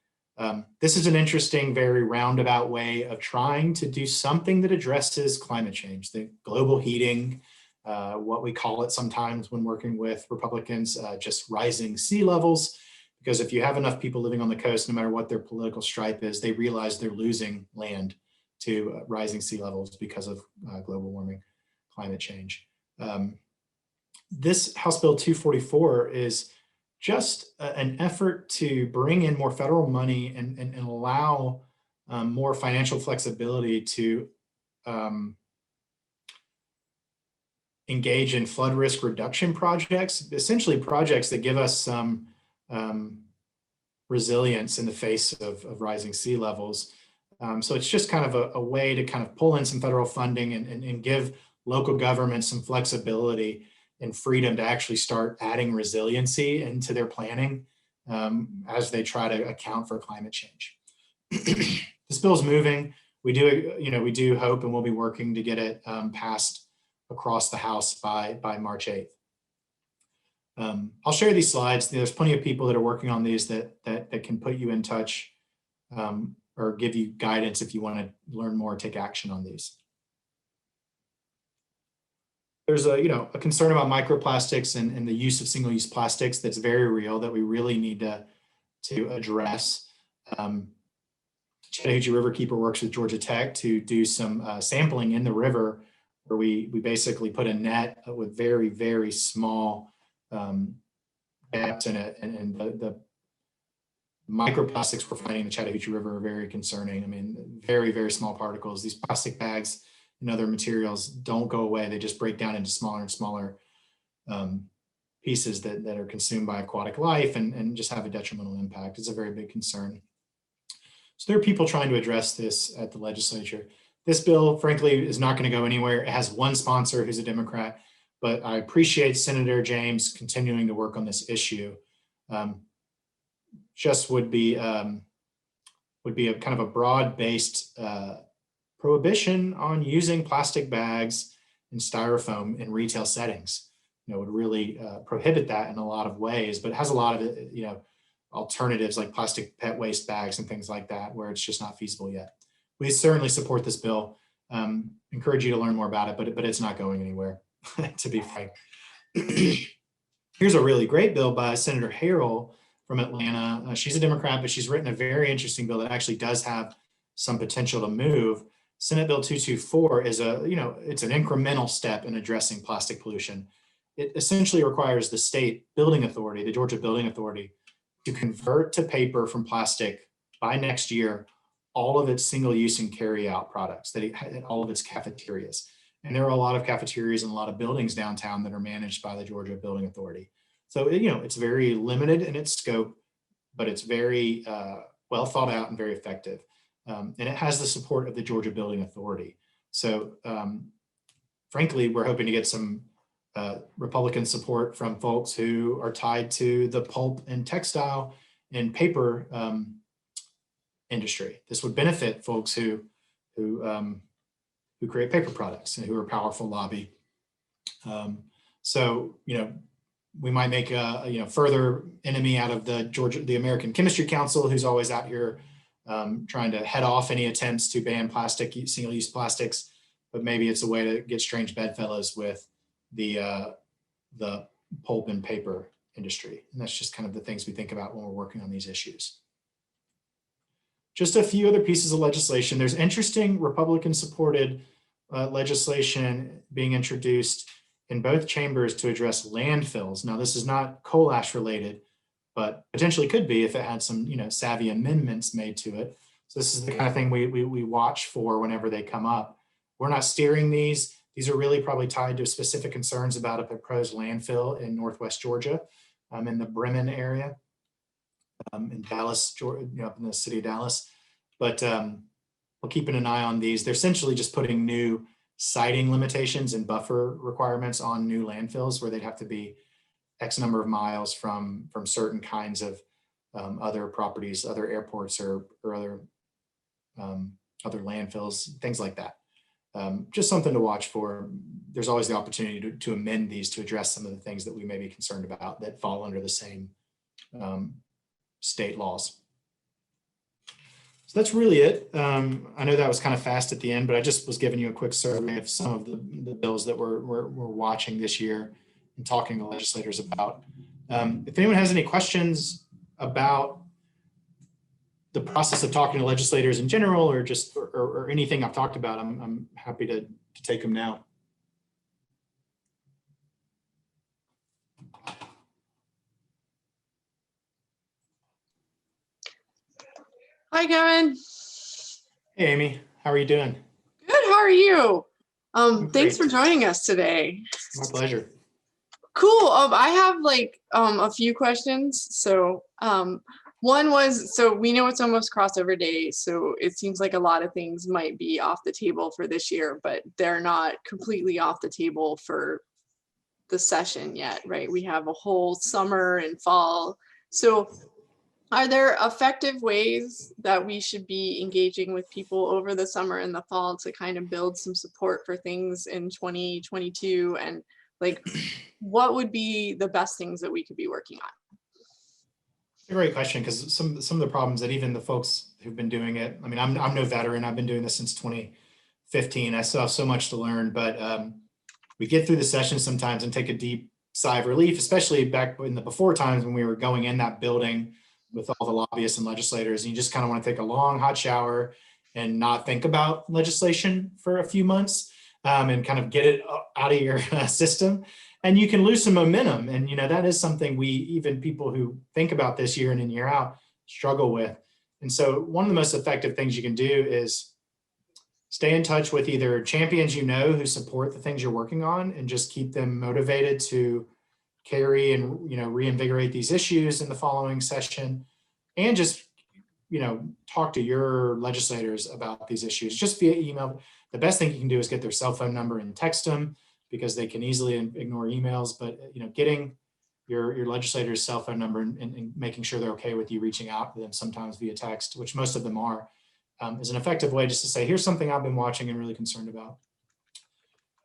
A: this is an interesting, very roundabout way of trying to do something that addresses climate change, the global heating, what we call it sometimes when working with Republicans, just rising sea levels. Because if you have enough people living on the coast, no matter what their political stripe is, they realize they're losing land to rising sea levels because of global warming, climate change. This House Bill 244 is just an effort to bring in more federal money and allow more financial flexibility to engage in flood risk reduction projects, essentially projects that give us some resilience in the face of rising sea levels. So it's just kind of a way to kind of pull in some federal funding and give local governments some flexibility and freedom to actually start adding resiliency into their planning as they try to account for climate change. This bill is moving. We do hope, and we'll be working to get it passed across the House by March 8th. I'll share these slides. There's plenty of people that are working on these that can put you in touch or give you guidance if you want to learn more, take action on these. There's a concern about microplastics and the use of single-use plastics that's very real that we really need to address. Chattahoochee River Keeper works with Georgia Tech to do some sampling in the river, where we basically put a net with very, very small gaps in it, and the microplastics we're finding in the Chattahoochee River are very concerning. I mean, very, very small particles. These plastic bags and other materials don't go away. They just break down into smaller and smaller pieces that are consumed by aquatic life and just have a detrimental impact. It's a very big concern. So there are people trying to address this at the legislature. This bill, frankly, is not going to go anywhere. It has one sponsor who's a Democrat, but I appreciate Senator James continuing to work on this issue. Just would be a kind of a broad-based prohibition on using plastic bags and styrofoam in retail settings. Would really prohibit that in a lot of ways, but it has a lot of alternatives like plastic pet waste bags and things like that, where it's just not feasible yet. We certainly support this bill. Encourage you to learn more about it, but it's not going anywhere, to be frank. Here's a really great bill by Senator Harrell from Atlanta. She's a Democrat, but she's written a very interesting bill that actually does have some potential to move. Senate Bill 224 is it's an incremental step in addressing plastic pollution. It essentially requires the state building authority, the Georgia Building Authority, to convert to paper from plastic by next year all of its single-use and carry-out products, all of its cafeterias. And there are a lot of cafeterias and a lot of buildings downtown that are managed by the Georgia Building Authority. So, it's very limited in its scope, but it's very well thought out and very effective. And it has the support of the Georgia Building Authority. So, frankly, we're hoping to get some Republican support from folks who are tied to the pulp and textile and paper industry. This would benefit folks who create paper products and who are a powerful lobby. So, we might make a further enemy out of the American Chemistry Council, who's always out here trying to head off any attempts to ban single-use plastics. But maybe it's a way to get strange bedfellows with the pulp and paper industry. And that's just kind of the things we think about when we're working on these issues. Just a few other pieces of legislation. There's interesting Republican-supported legislation being introduced in both chambers to address landfills. Now, this is not coal ash related, but potentially could be if it had some, savvy amendments made to it. So this is the kind of thing we watch for whenever they come up. We're not steering these. These are really probably tied to specific concerns about a proposed landfill in Northwest Georgia, in the Bremen area, in Dallas, Georgia, up in the city of Dallas. But we're keeping an eye on these. They're essentially just putting new siting limitations and buffer requirements on new landfills, where they'd have to be X number of miles from certain kinds of other properties, other airports, or other landfills, things like that. Just something to watch for. There's always the opportunity to amend these to address some of the things that we may be concerned about that fall under the same state laws. So that's really it. I know that was kind of fast at the end, but I just was giving you a quick survey of some of the bills that we're watching this year and talking to legislators about. If anyone has any questions about the process of talking to legislators in general, or just or anything I've talked about, I'm happy to take them now.
B: Hi, Kevin.
A: Hey, Amy, how are you doing?
B: Good. How are you?
A: Great.
B: Thanks for joining us today.
A: My pleasure.
B: Cool. I have like a few questions. So one was, so we know it's almost crossover day, so it seems like a lot of things might be off the table for this year, but they're not completely off the table for the session yet, right? We have a whole summer and fall. So are there effective ways that we should be engaging with people over the summer and the fall to kind of build some support for things in 2022? And like, what would be the best things that we could be working on?
A: A great question, because some of the problems that even the folks who've been doing it, I mean, I'm no veteran. I've been doing this since 2015. I still have so much to learn, but we get through the session sometimes and take a deep sigh of relief, especially back in the before times when we were going in that building with all the lobbyists and legislators, and you just kind of want to take a long hot shower and not think about legislation for a few months and kind of get it out of your system. And you can lose some momentum. And, you know, that is something even people who think about this year in and year out struggle with. And so one of the most effective things you can do is stay in touch with either champions you know who support the things you're working on and just keep them motivated to carry and, you know, reinvigorate these issues in the following session, and just, you know, talk to your legislators about these issues just via email. The best thing you can do is get their cell phone number and text them, because they can easily ignore emails. But, you know, getting your legislator's cell phone number and making sure they're okay with you reaching out to them sometimes via text, which most of them are, is an effective way just to say, here's something I've been watching and really concerned about.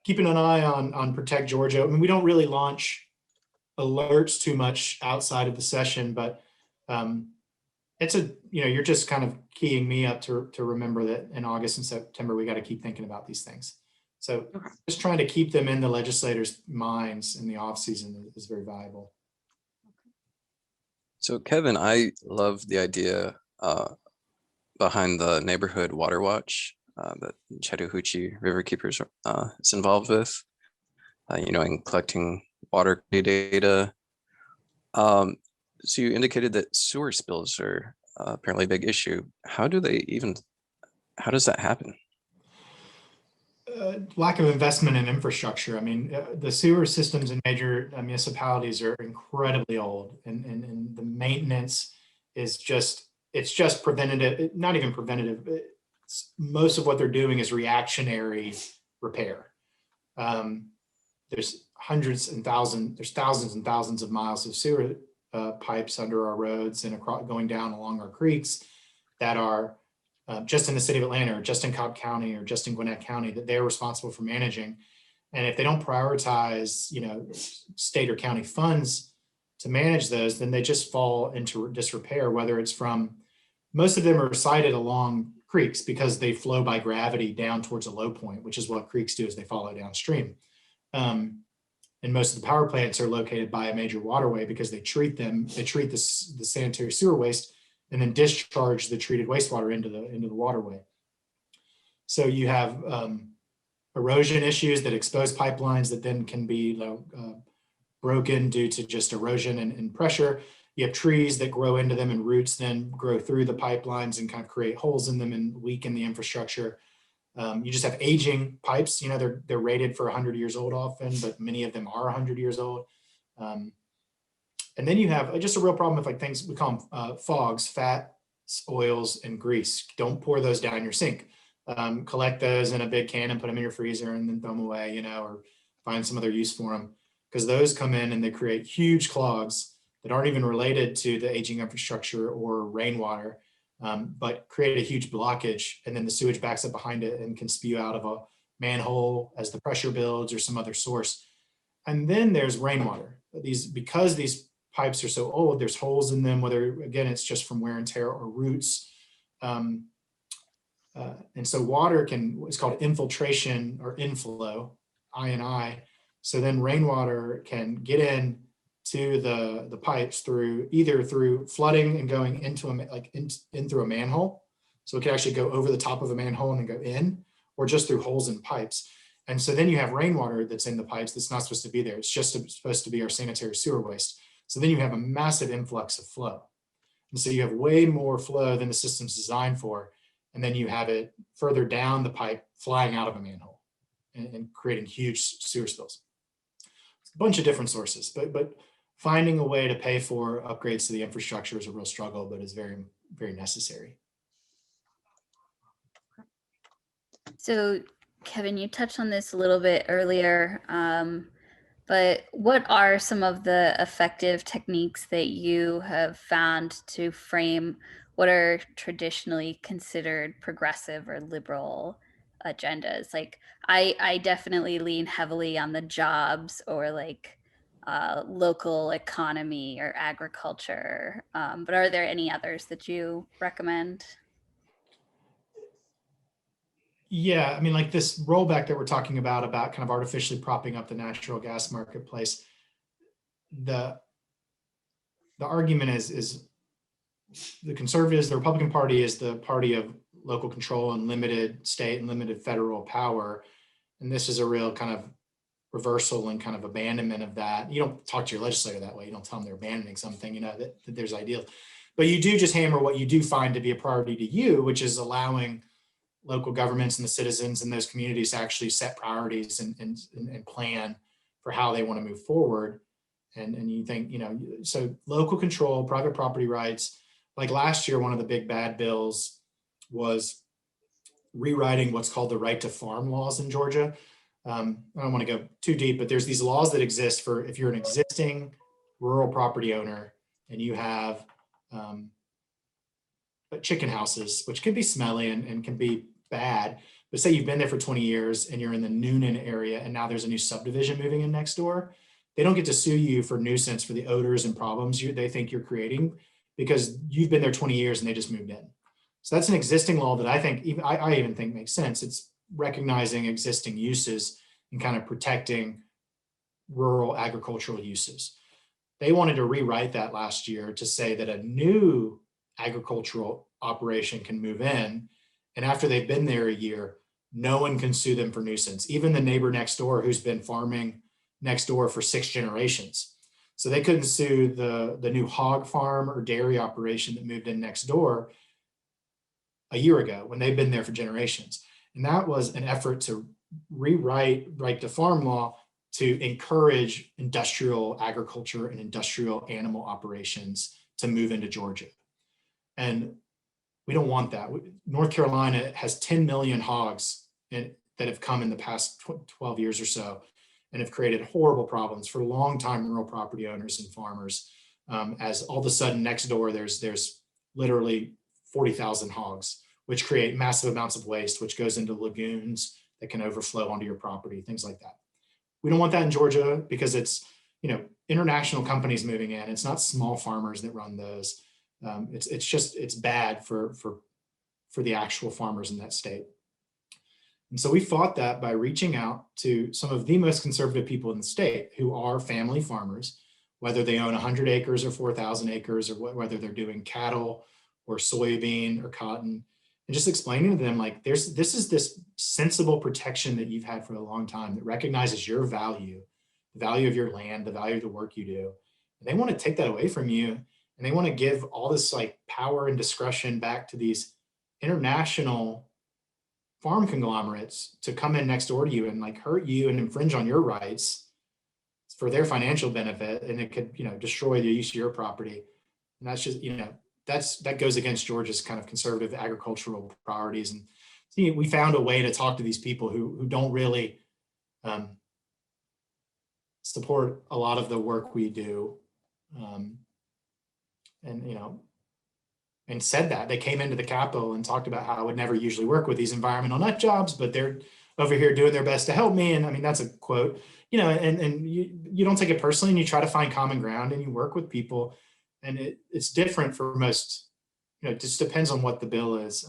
A: Keeping an eye on Protect Georgia. I mean, we don't really launch alerts too much outside of the session, but it's you're just kind of keying me up to remember that in August and September, we got to keep thinking about these things. So just trying to keep them in the legislators' minds in the off season is very valuable.
C: So Kevin, I love the idea behind the neighborhood water watch that Chattahoochee River Keepers is involved with, in collecting water data. So you indicated that sewer spills are apparently a big issue. How does that happen?
A: Lack of investment in infrastructure. I mean, the sewer systems in major municipalities are incredibly old, and the maintenance is it's just preventative, not even preventative. Most of what they're doing is reactionary repair. There's thousands and thousands of miles of sewer pipes under our roads and going down along our creeks that are just in the city of Atlanta, or just in Cobb County, or just in Gwinnett County, that they're responsible for managing. And if they don't prioritize, state or county funds to manage those, then they just fall into disrepair, whether it's from, most of them are sited along creeks because they flow by gravity down towards a low point, which is what creeks do, is they follow downstream. And most of the power plants are located by a major waterway because they treat the sanitary sewer waste and then discharge the treated wastewater into the waterway. So you have erosion issues that expose pipelines that then can be broken due to just erosion and pressure. You have trees that grow into them, and roots then grow through the pipelines and kind of create holes in them and weaken the infrastructure. You just have aging pipes. They're rated for 100 years old often, but many of them are 100 years old. And then you have just a real problem with things we call them fogs, fats, oils, and grease. Don't pour those down your sink. Collect those in a big can and put them in your freezer and then throw them away, or find some other use for them, because those come in and they create huge clogs that aren't even related to the aging infrastructure or rainwater, but create a huge blockage, and then the sewage backs up behind it and can spew out of a manhole as the pressure builds or some other source. And then there's rainwater. Because these pipes are so old, there's holes in them, whether, again, it's just from wear and tear or roots. And so water it's called infiltration or inflow, I. So then rainwater can get in to the pipes either through flooding and going into in through a manhole. So it can actually go over the top of a manhole and then go in, or just through holes in pipes. And so then you have rainwater that's in the pipes that's not supposed to be there. It's just supposed to be our sanitary sewer waste. So then you have a massive influx of flow. And so you have way more flow than the system's designed for. And then you have it further down the pipe flying out of a manhole and creating huge sewer spills. It's a bunch of different sources, but finding a way to pay for upgrades to the infrastructure is a real struggle, but is very, very necessary.
D: So Kevin, you touched on this a little bit earlier, but what are some of the effective techniques that you have found to frame what are traditionally considered progressive or liberal agendas? Like I definitely lean heavily on the jobs or like local economy or agriculture, but are there any others that you recommend?
A: Yeah, I mean, like this rollback that we're talking about kind of artificially propping up the natural gas marketplace. The argument is the conservatives, the Republican Party is the party of local control and limited state and limited federal power. And this is a real kind of reversal and kind of abandonment of that. You don't talk to your legislator that way. You don't tell them they're abandoning something, you know, that there's ideals. But you do just hammer what you do find to be a priority to you, which is allowing local governments and the citizens in those communities to actually set priorities and plan for how they want to move forward. And you think, you know, so local control, private property rights. Like last year, one of the big bad bills was rewriting what's called the right to farm laws in Georgia. I don't want to go too deep, but there's these laws that exist for if you're an existing rural property owner and you have chicken houses, which can be smelly and can be bad, but say you've been there for 20 years and you're in the Noonan area and now there's a new subdivision moving in next door, they don't get to sue you for nuisance for the odors and problems they think you're creating because you've been there 20 years and they just moved in. So that's an existing law that I think, I even think makes sense. It's recognizing existing uses and kind of protecting rural agricultural uses. They wanted to rewrite that last year to say that a new agricultural operation can move in, and after they've been there a year, no one can sue them for nuisance, even the neighbor next door who's been farming next door for 6 generations. So they couldn't sue the new hog farm or dairy operation that moved in next door a year ago when they've been there for generations. And that was an effort to rewrite right to farm law to encourage industrial agriculture and industrial animal operations to move into Georgia. And we don't want that. North Carolina has 10 million hogs that have come in the past 12 years or so and have created horrible problems for longtime rural property owners and farmers. As all of a sudden next door, there's literally 40,000 hogs, which create massive amounts of waste, which goes into lagoons that can overflow onto your property, things like that. We don't want that in Georgia because it's, you know, international companies moving in. It's not small farmers that run those. It's bad for the actual farmers in that state. And so we fought that by reaching out to some of the most conservative people in the state who are family farmers, whether they own 100 acres or 4,000 acres, or whether they're doing cattle or soybean or cotton, and just explaining to them, like, this is this sensible protection that you've had for a long time that recognizes your value, the value of your land, the value of the work you do. And they want to take that away from you. And they want to give all this like power and discretion back to these international farm conglomerates to come in next door to you and like hurt you and infringe on your rights for their financial benefit. And it could, you know, destroy the use of your property. And that's just, you know, that goes against Georgia's kind of conservative agricultural priorities. And see, we found a way to talk to these people who don't really support a lot of the work we do. and said that. They came into the Capitol and talked about how I would never usually work with these environmental nut jobs, but they're over here doing their best to help me. And I mean, that's a quote, and you don't take it personally, and you try to find common ground and you work with people. And it's different for most, it just depends on what the bill is.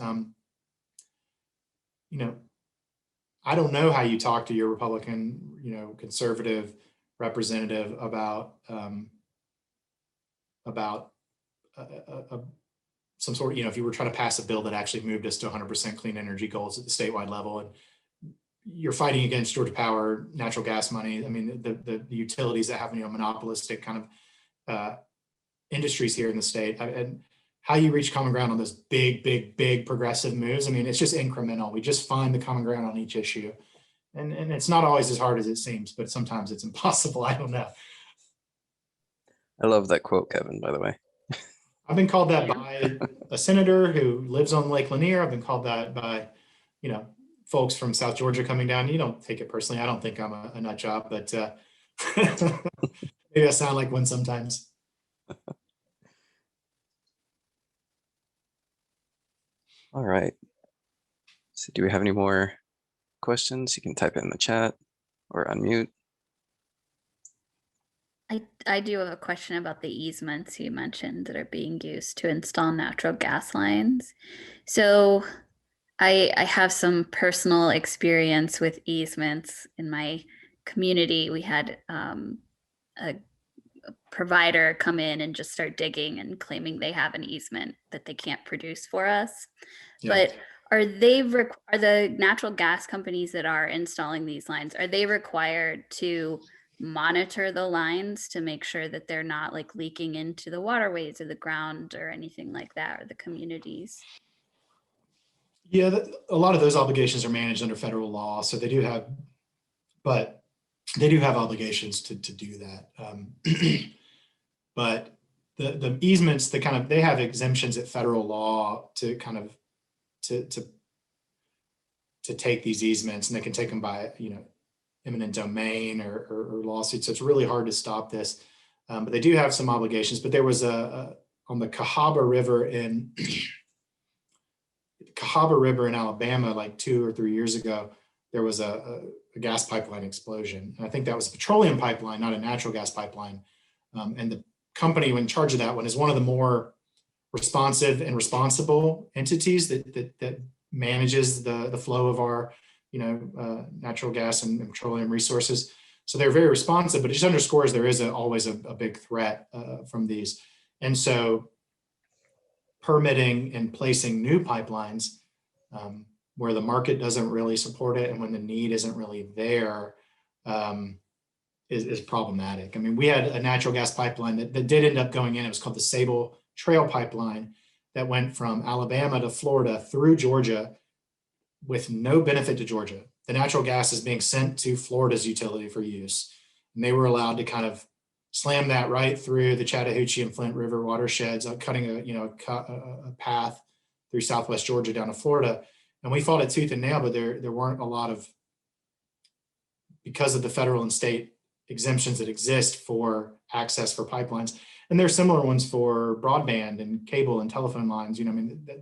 A: I don't know how you talk to your Republican, conservative representative about some sort of, if you were trying to pass a bill that actually moved us to 100% clean energy goals at the statewide level, and you're fighting against Georgia Power, natural gas money. I mean, the utilities that have, monopolistic kind of industries here in the state, and how you reach common ground on those big progressive moves. I mean, it's just incremental. We just find the common ground on each issue. And it's not always as hard as it seems, but sometimes it's impossible. I don't know.
C: I love that quote, Kevin, by the way.
A: I've been called that by a senator who lives on Lake Lanier. I've been called that by, folks from South Georgia coming down. You don't take it personally. I don't think I'm a nut job, but maybe I sound like one sometimes.
C: All right. So do we have any more questions? You can type it in the chat or unmute.
D: I do have a question about the easements you mentioned that are being used to install natural gas lines. So I have some personal experience with easements in my community. We had a provider come in and just start digging and claiming they have an easement that they can't produce for us. Yeah. But are the natural gas companies that are installing these lines, are they required to monitor the lines to make sure that they're not like leaking into the waterways or the ground or anything like that, or the communities?
A: Yeah, a lot of those obligations are managed under federal law, so they do have obligations to do that. But the easements, they have exemptions at federal law to kind of to take these easements, and they can take them by eminent domain or lawsuits. So it's really hard to stop this. But they do have some obligations. But there was on the Cahaba River in Alabama, like 2 or 3 years ago, there was a gas pipeline explosion. And I think that was a petroleum pipeline, not a natural gas pipeline. And the company in charge of that one is one of the more responsive and responsible entities that manages the flow of our natural gas and petroleum resources. So they're very responsive, but it just underscores there is always a big threat from these. And so permitting and placing new pipelines where the market doesn't really support it and when the need isn't really there is problematic. I mean, we had a natural gas pipeline that did end up going in. It was called the Sable Trail Pipeline that went from Alabama to Florida through Georgia with no benefit to Georgia. The natural gas is being sent to Florida's utility for use. And they were allowed to kind of slam that right through the Chattahoochee and Flint River watersheds, cutting a path through Southwest Georgia down to Florida. And we fought it tooth and nail, but there weren't a lot of, because of the federal and state exemptions that exist for access for pipelines. And there's similar ones for broadband and cable and telephone lines.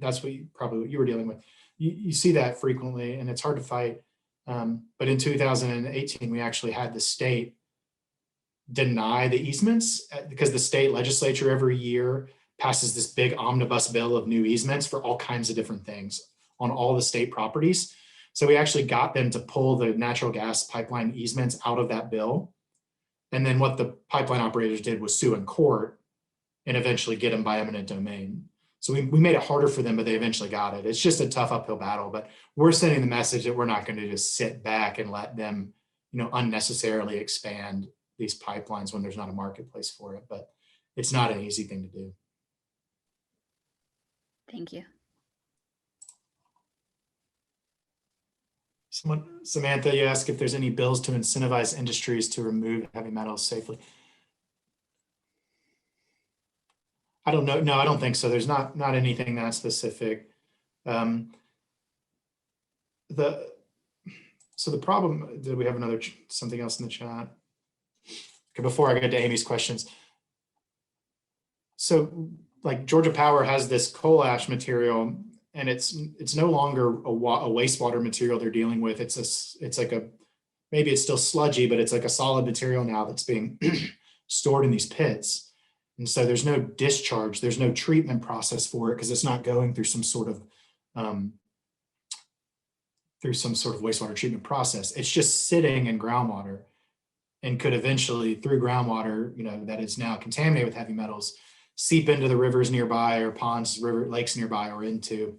A: That's what you were dealing with. You see that frequently, and it's hard to fight. But in 2018, we actually had the state deny the easements because the state legislature every year passes this big omnibus bill of new easements for all kinds of different things on all the state properties. So we actually got them to pull the natural gas pipeline easements out of that bill. And then what the pipeline operators did was sue in court and eventually get them by eminent domain. So we made it harder for them, but they eventually got it. It's just a tough uphill battle, but we're sending the message that we're not going to just sit back and let them, unnecessarily expand these pipelines when there's not a marketplace for it. But it's not an easy thing to do.
D: Thank you.
A: Samantha, you asked if there's any bills to incentivize industries to remove heavy metals safely. I don't know. No, I don't think so. There's not anything that specific. So the problem, did we have something else in the chat? Okay, before I get to Amy's questions. So like Georgia Power has this coal ash material, and it's no longer a wastewater material they're dealing with. It's like maybe it's still sludgy, but it's like a solid material now that's being stored in these pits. And so there's no discharge, there's no treatment process for it because it's not going through some sort of wastewater treatment process. It's just sitting in groundwater and could eventually, through groundwater, that is now contaminated with heavy metals, seep into the rivers nearby or ponds, lakes nearby, or into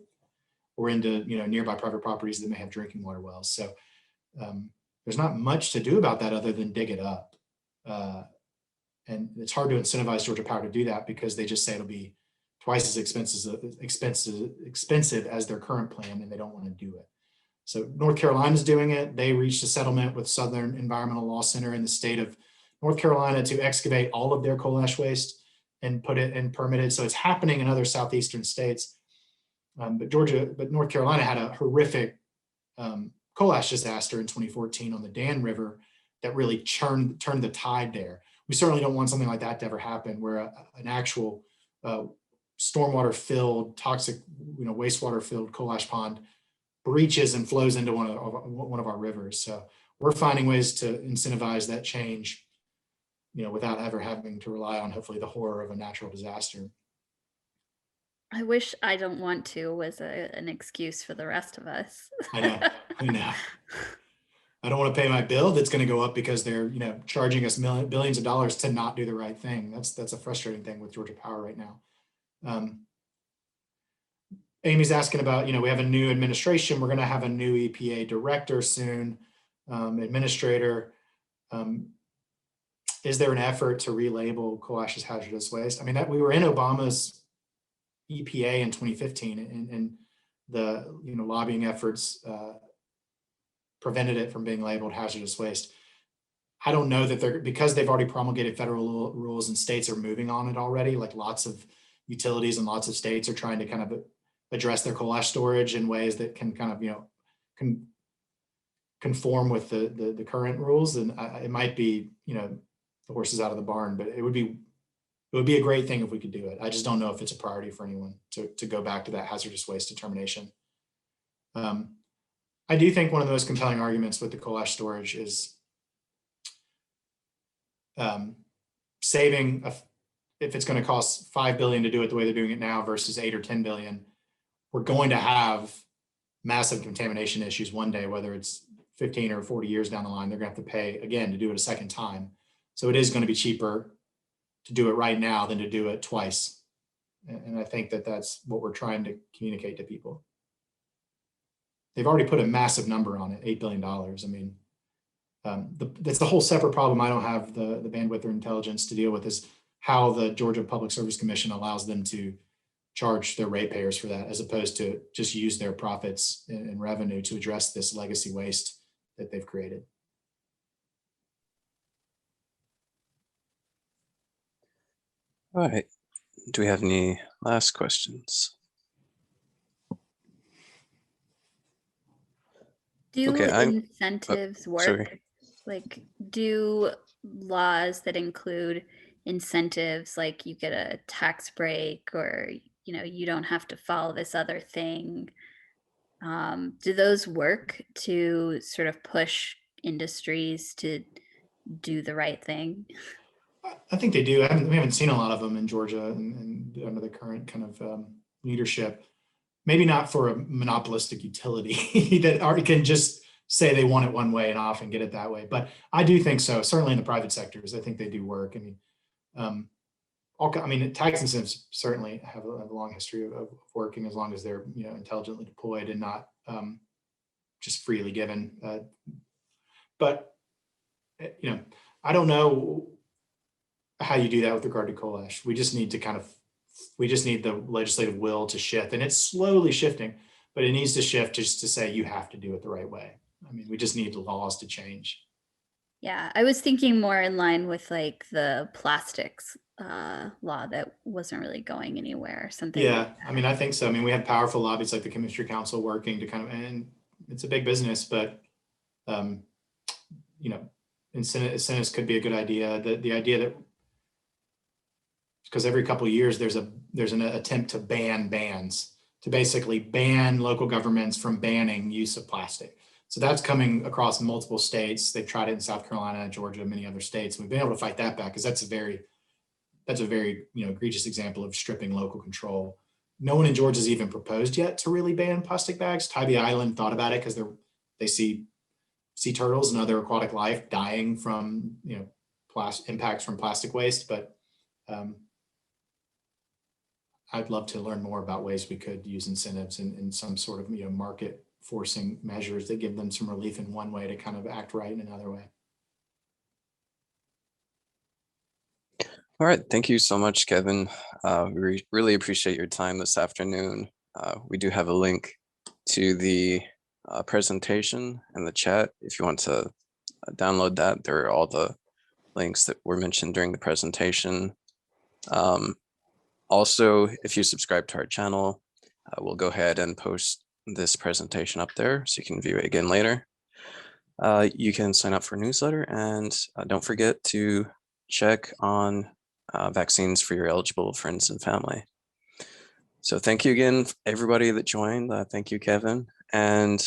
A: nearby private properties that may have drinking water wells. So there's not much to do about that other than dig it up. And it's hard to incentivize Georgia Power to do that because they just say it'll be twice as expensive as their current plan, and they don't want to do it. So North Carolina's doing it. They reached a settlement with Southern Environmental Law Center in the state of North Carolina to excavate all of their coal ash waste and put it in permitted. So it's happening in other southeastern states. But North Carolina had a horrific coal ash disaster in 2014 on the Dan River that really turned the tide there. We certainly don't want something like that to ever happen, where an actual stormwater filled, toxic, wastewater filled coal ash pond breaches and flows into one of our rivers. So we're finding ways to incentivize that change, without ever having to rely on, hopefully, the horror of a natural disaster.
D: I wish "I don't want to" was an excuse for the rest of us.
A: I know. I don't want to pay my bill that's going to go up because they're, charging us billions of dollars to not do the right thing. That's a frustrating thing with Georgia Power right now. Amy's asking about, we have a new administration. We're going to have a new EPA director soon, administrator. Is there an effort to relabel coal ash as hazardous waste? I mean, that we were in Obama's EPA in 2015, and the lobbying efforts prevented it from being labeled hazardous waste. I don't know that because they've already promulgated federal rules and states are moving on it already. Like lots of utilities and lots of states are trying to kind of address their coal ash storage in ways that can kind of conform with the current rules. And it might be the horses out of the barn, but it would be a great thing if we could do it. I just don't know if it's a priority for anyone to go back to that hazardous waste determination. I do think one of the most compelling arguments with the coal ash storage is saving, if it's going to cost $5 billion to do it the way they're doing it now versus $8 or $10 billion, we're going to have massive contamination issues one day, whether it's 15 or 40 years down the line. They're going to have to pay again to do it a second time. So it is going to be cheaper to do it right now than to do it twice. And I think that that's what we're trying to communicate to people. They've already put a massive number on it, $8 billion. I mean, that's a whole separate problem I don't have the bandwidth or intelligence to deal with, is how the Georgia Public Service Commission allows them to charge their ratepayers for that, as opposed to just use their profits and revenue to address this legacy waste that they've created.
C: All right. Do we have any last questions?
D: Do
C: Okay,
D: incentives work?
C: sorry.
D: Like, do laws that include incentives, like you get a tax break, or you don't have to follow this other thing, do those work to sort of push industries to do the right thing?
A: I think they do. We haven't seen a lot of them in Georgia and under the current kind of leadership. Maybe not for a monopolistic utility that already can just say they want it one way and often get it that way. But I do think so. Certainly in the private sectors, I think they do work. I mean, tax incentives certainly have a long history of working, as long as they're intelligently deployed and not just freely given. But I don't know how you do that with regard to coal ash. We just need the legislative will to shift, and it's slowly shifting, but it needs to shift just to say you have to do it the right way. I mean, we just need the laws to change.
D: Yeah, I was thinking more in line with like the plastics law that wasn't really going anywhere or something.
A: Yeah, I mean, I think so. I mean, we have powerful lobbies like the Chemistry Council working to and it's a big business, but incentives could be a good idea. The idea that because every couple of years there's an attempt to ban bans, to basically ban local governments from banning use of plastic. So that's coming across multiple states. They've tried it in South Carolina, Georgia, many other states. We've been able to fight that back because that's a very egregious example of stripping local control. No one in Georgia has even proposed yet to really ban plastic bags. Tybee Island thought about it because they see sea turtles and other aquatic life dying from impacts from plastic waste. But I'd love to learn more about ways we could use incentives and some sort of market forcing measures that give them some relief in one way to kind of act right in another way.
C: All right, thank you so much, Kevin. We really appreciate your time this afternoon. We do have a link to the presentation in the chat. If you want to download that, there are all the links that were mentioned during the presentation. Also, if you subscribe to our channel, we'll go ahead and post this presentation up there so you can view it again later. You can sign up for newsletter, and don't forget to check on vaccines for your eligible friends and family. So thank you again, everybody that joined. Thank you, Kevin. And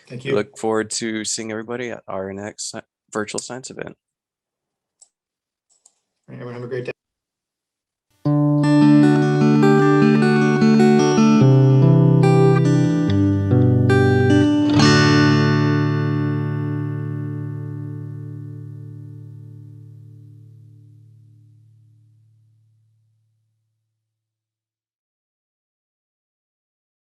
A: thank
C: we
A: you.
C: look forward to seeing everybody at our next virtual science event.
A: Everyone have a great day.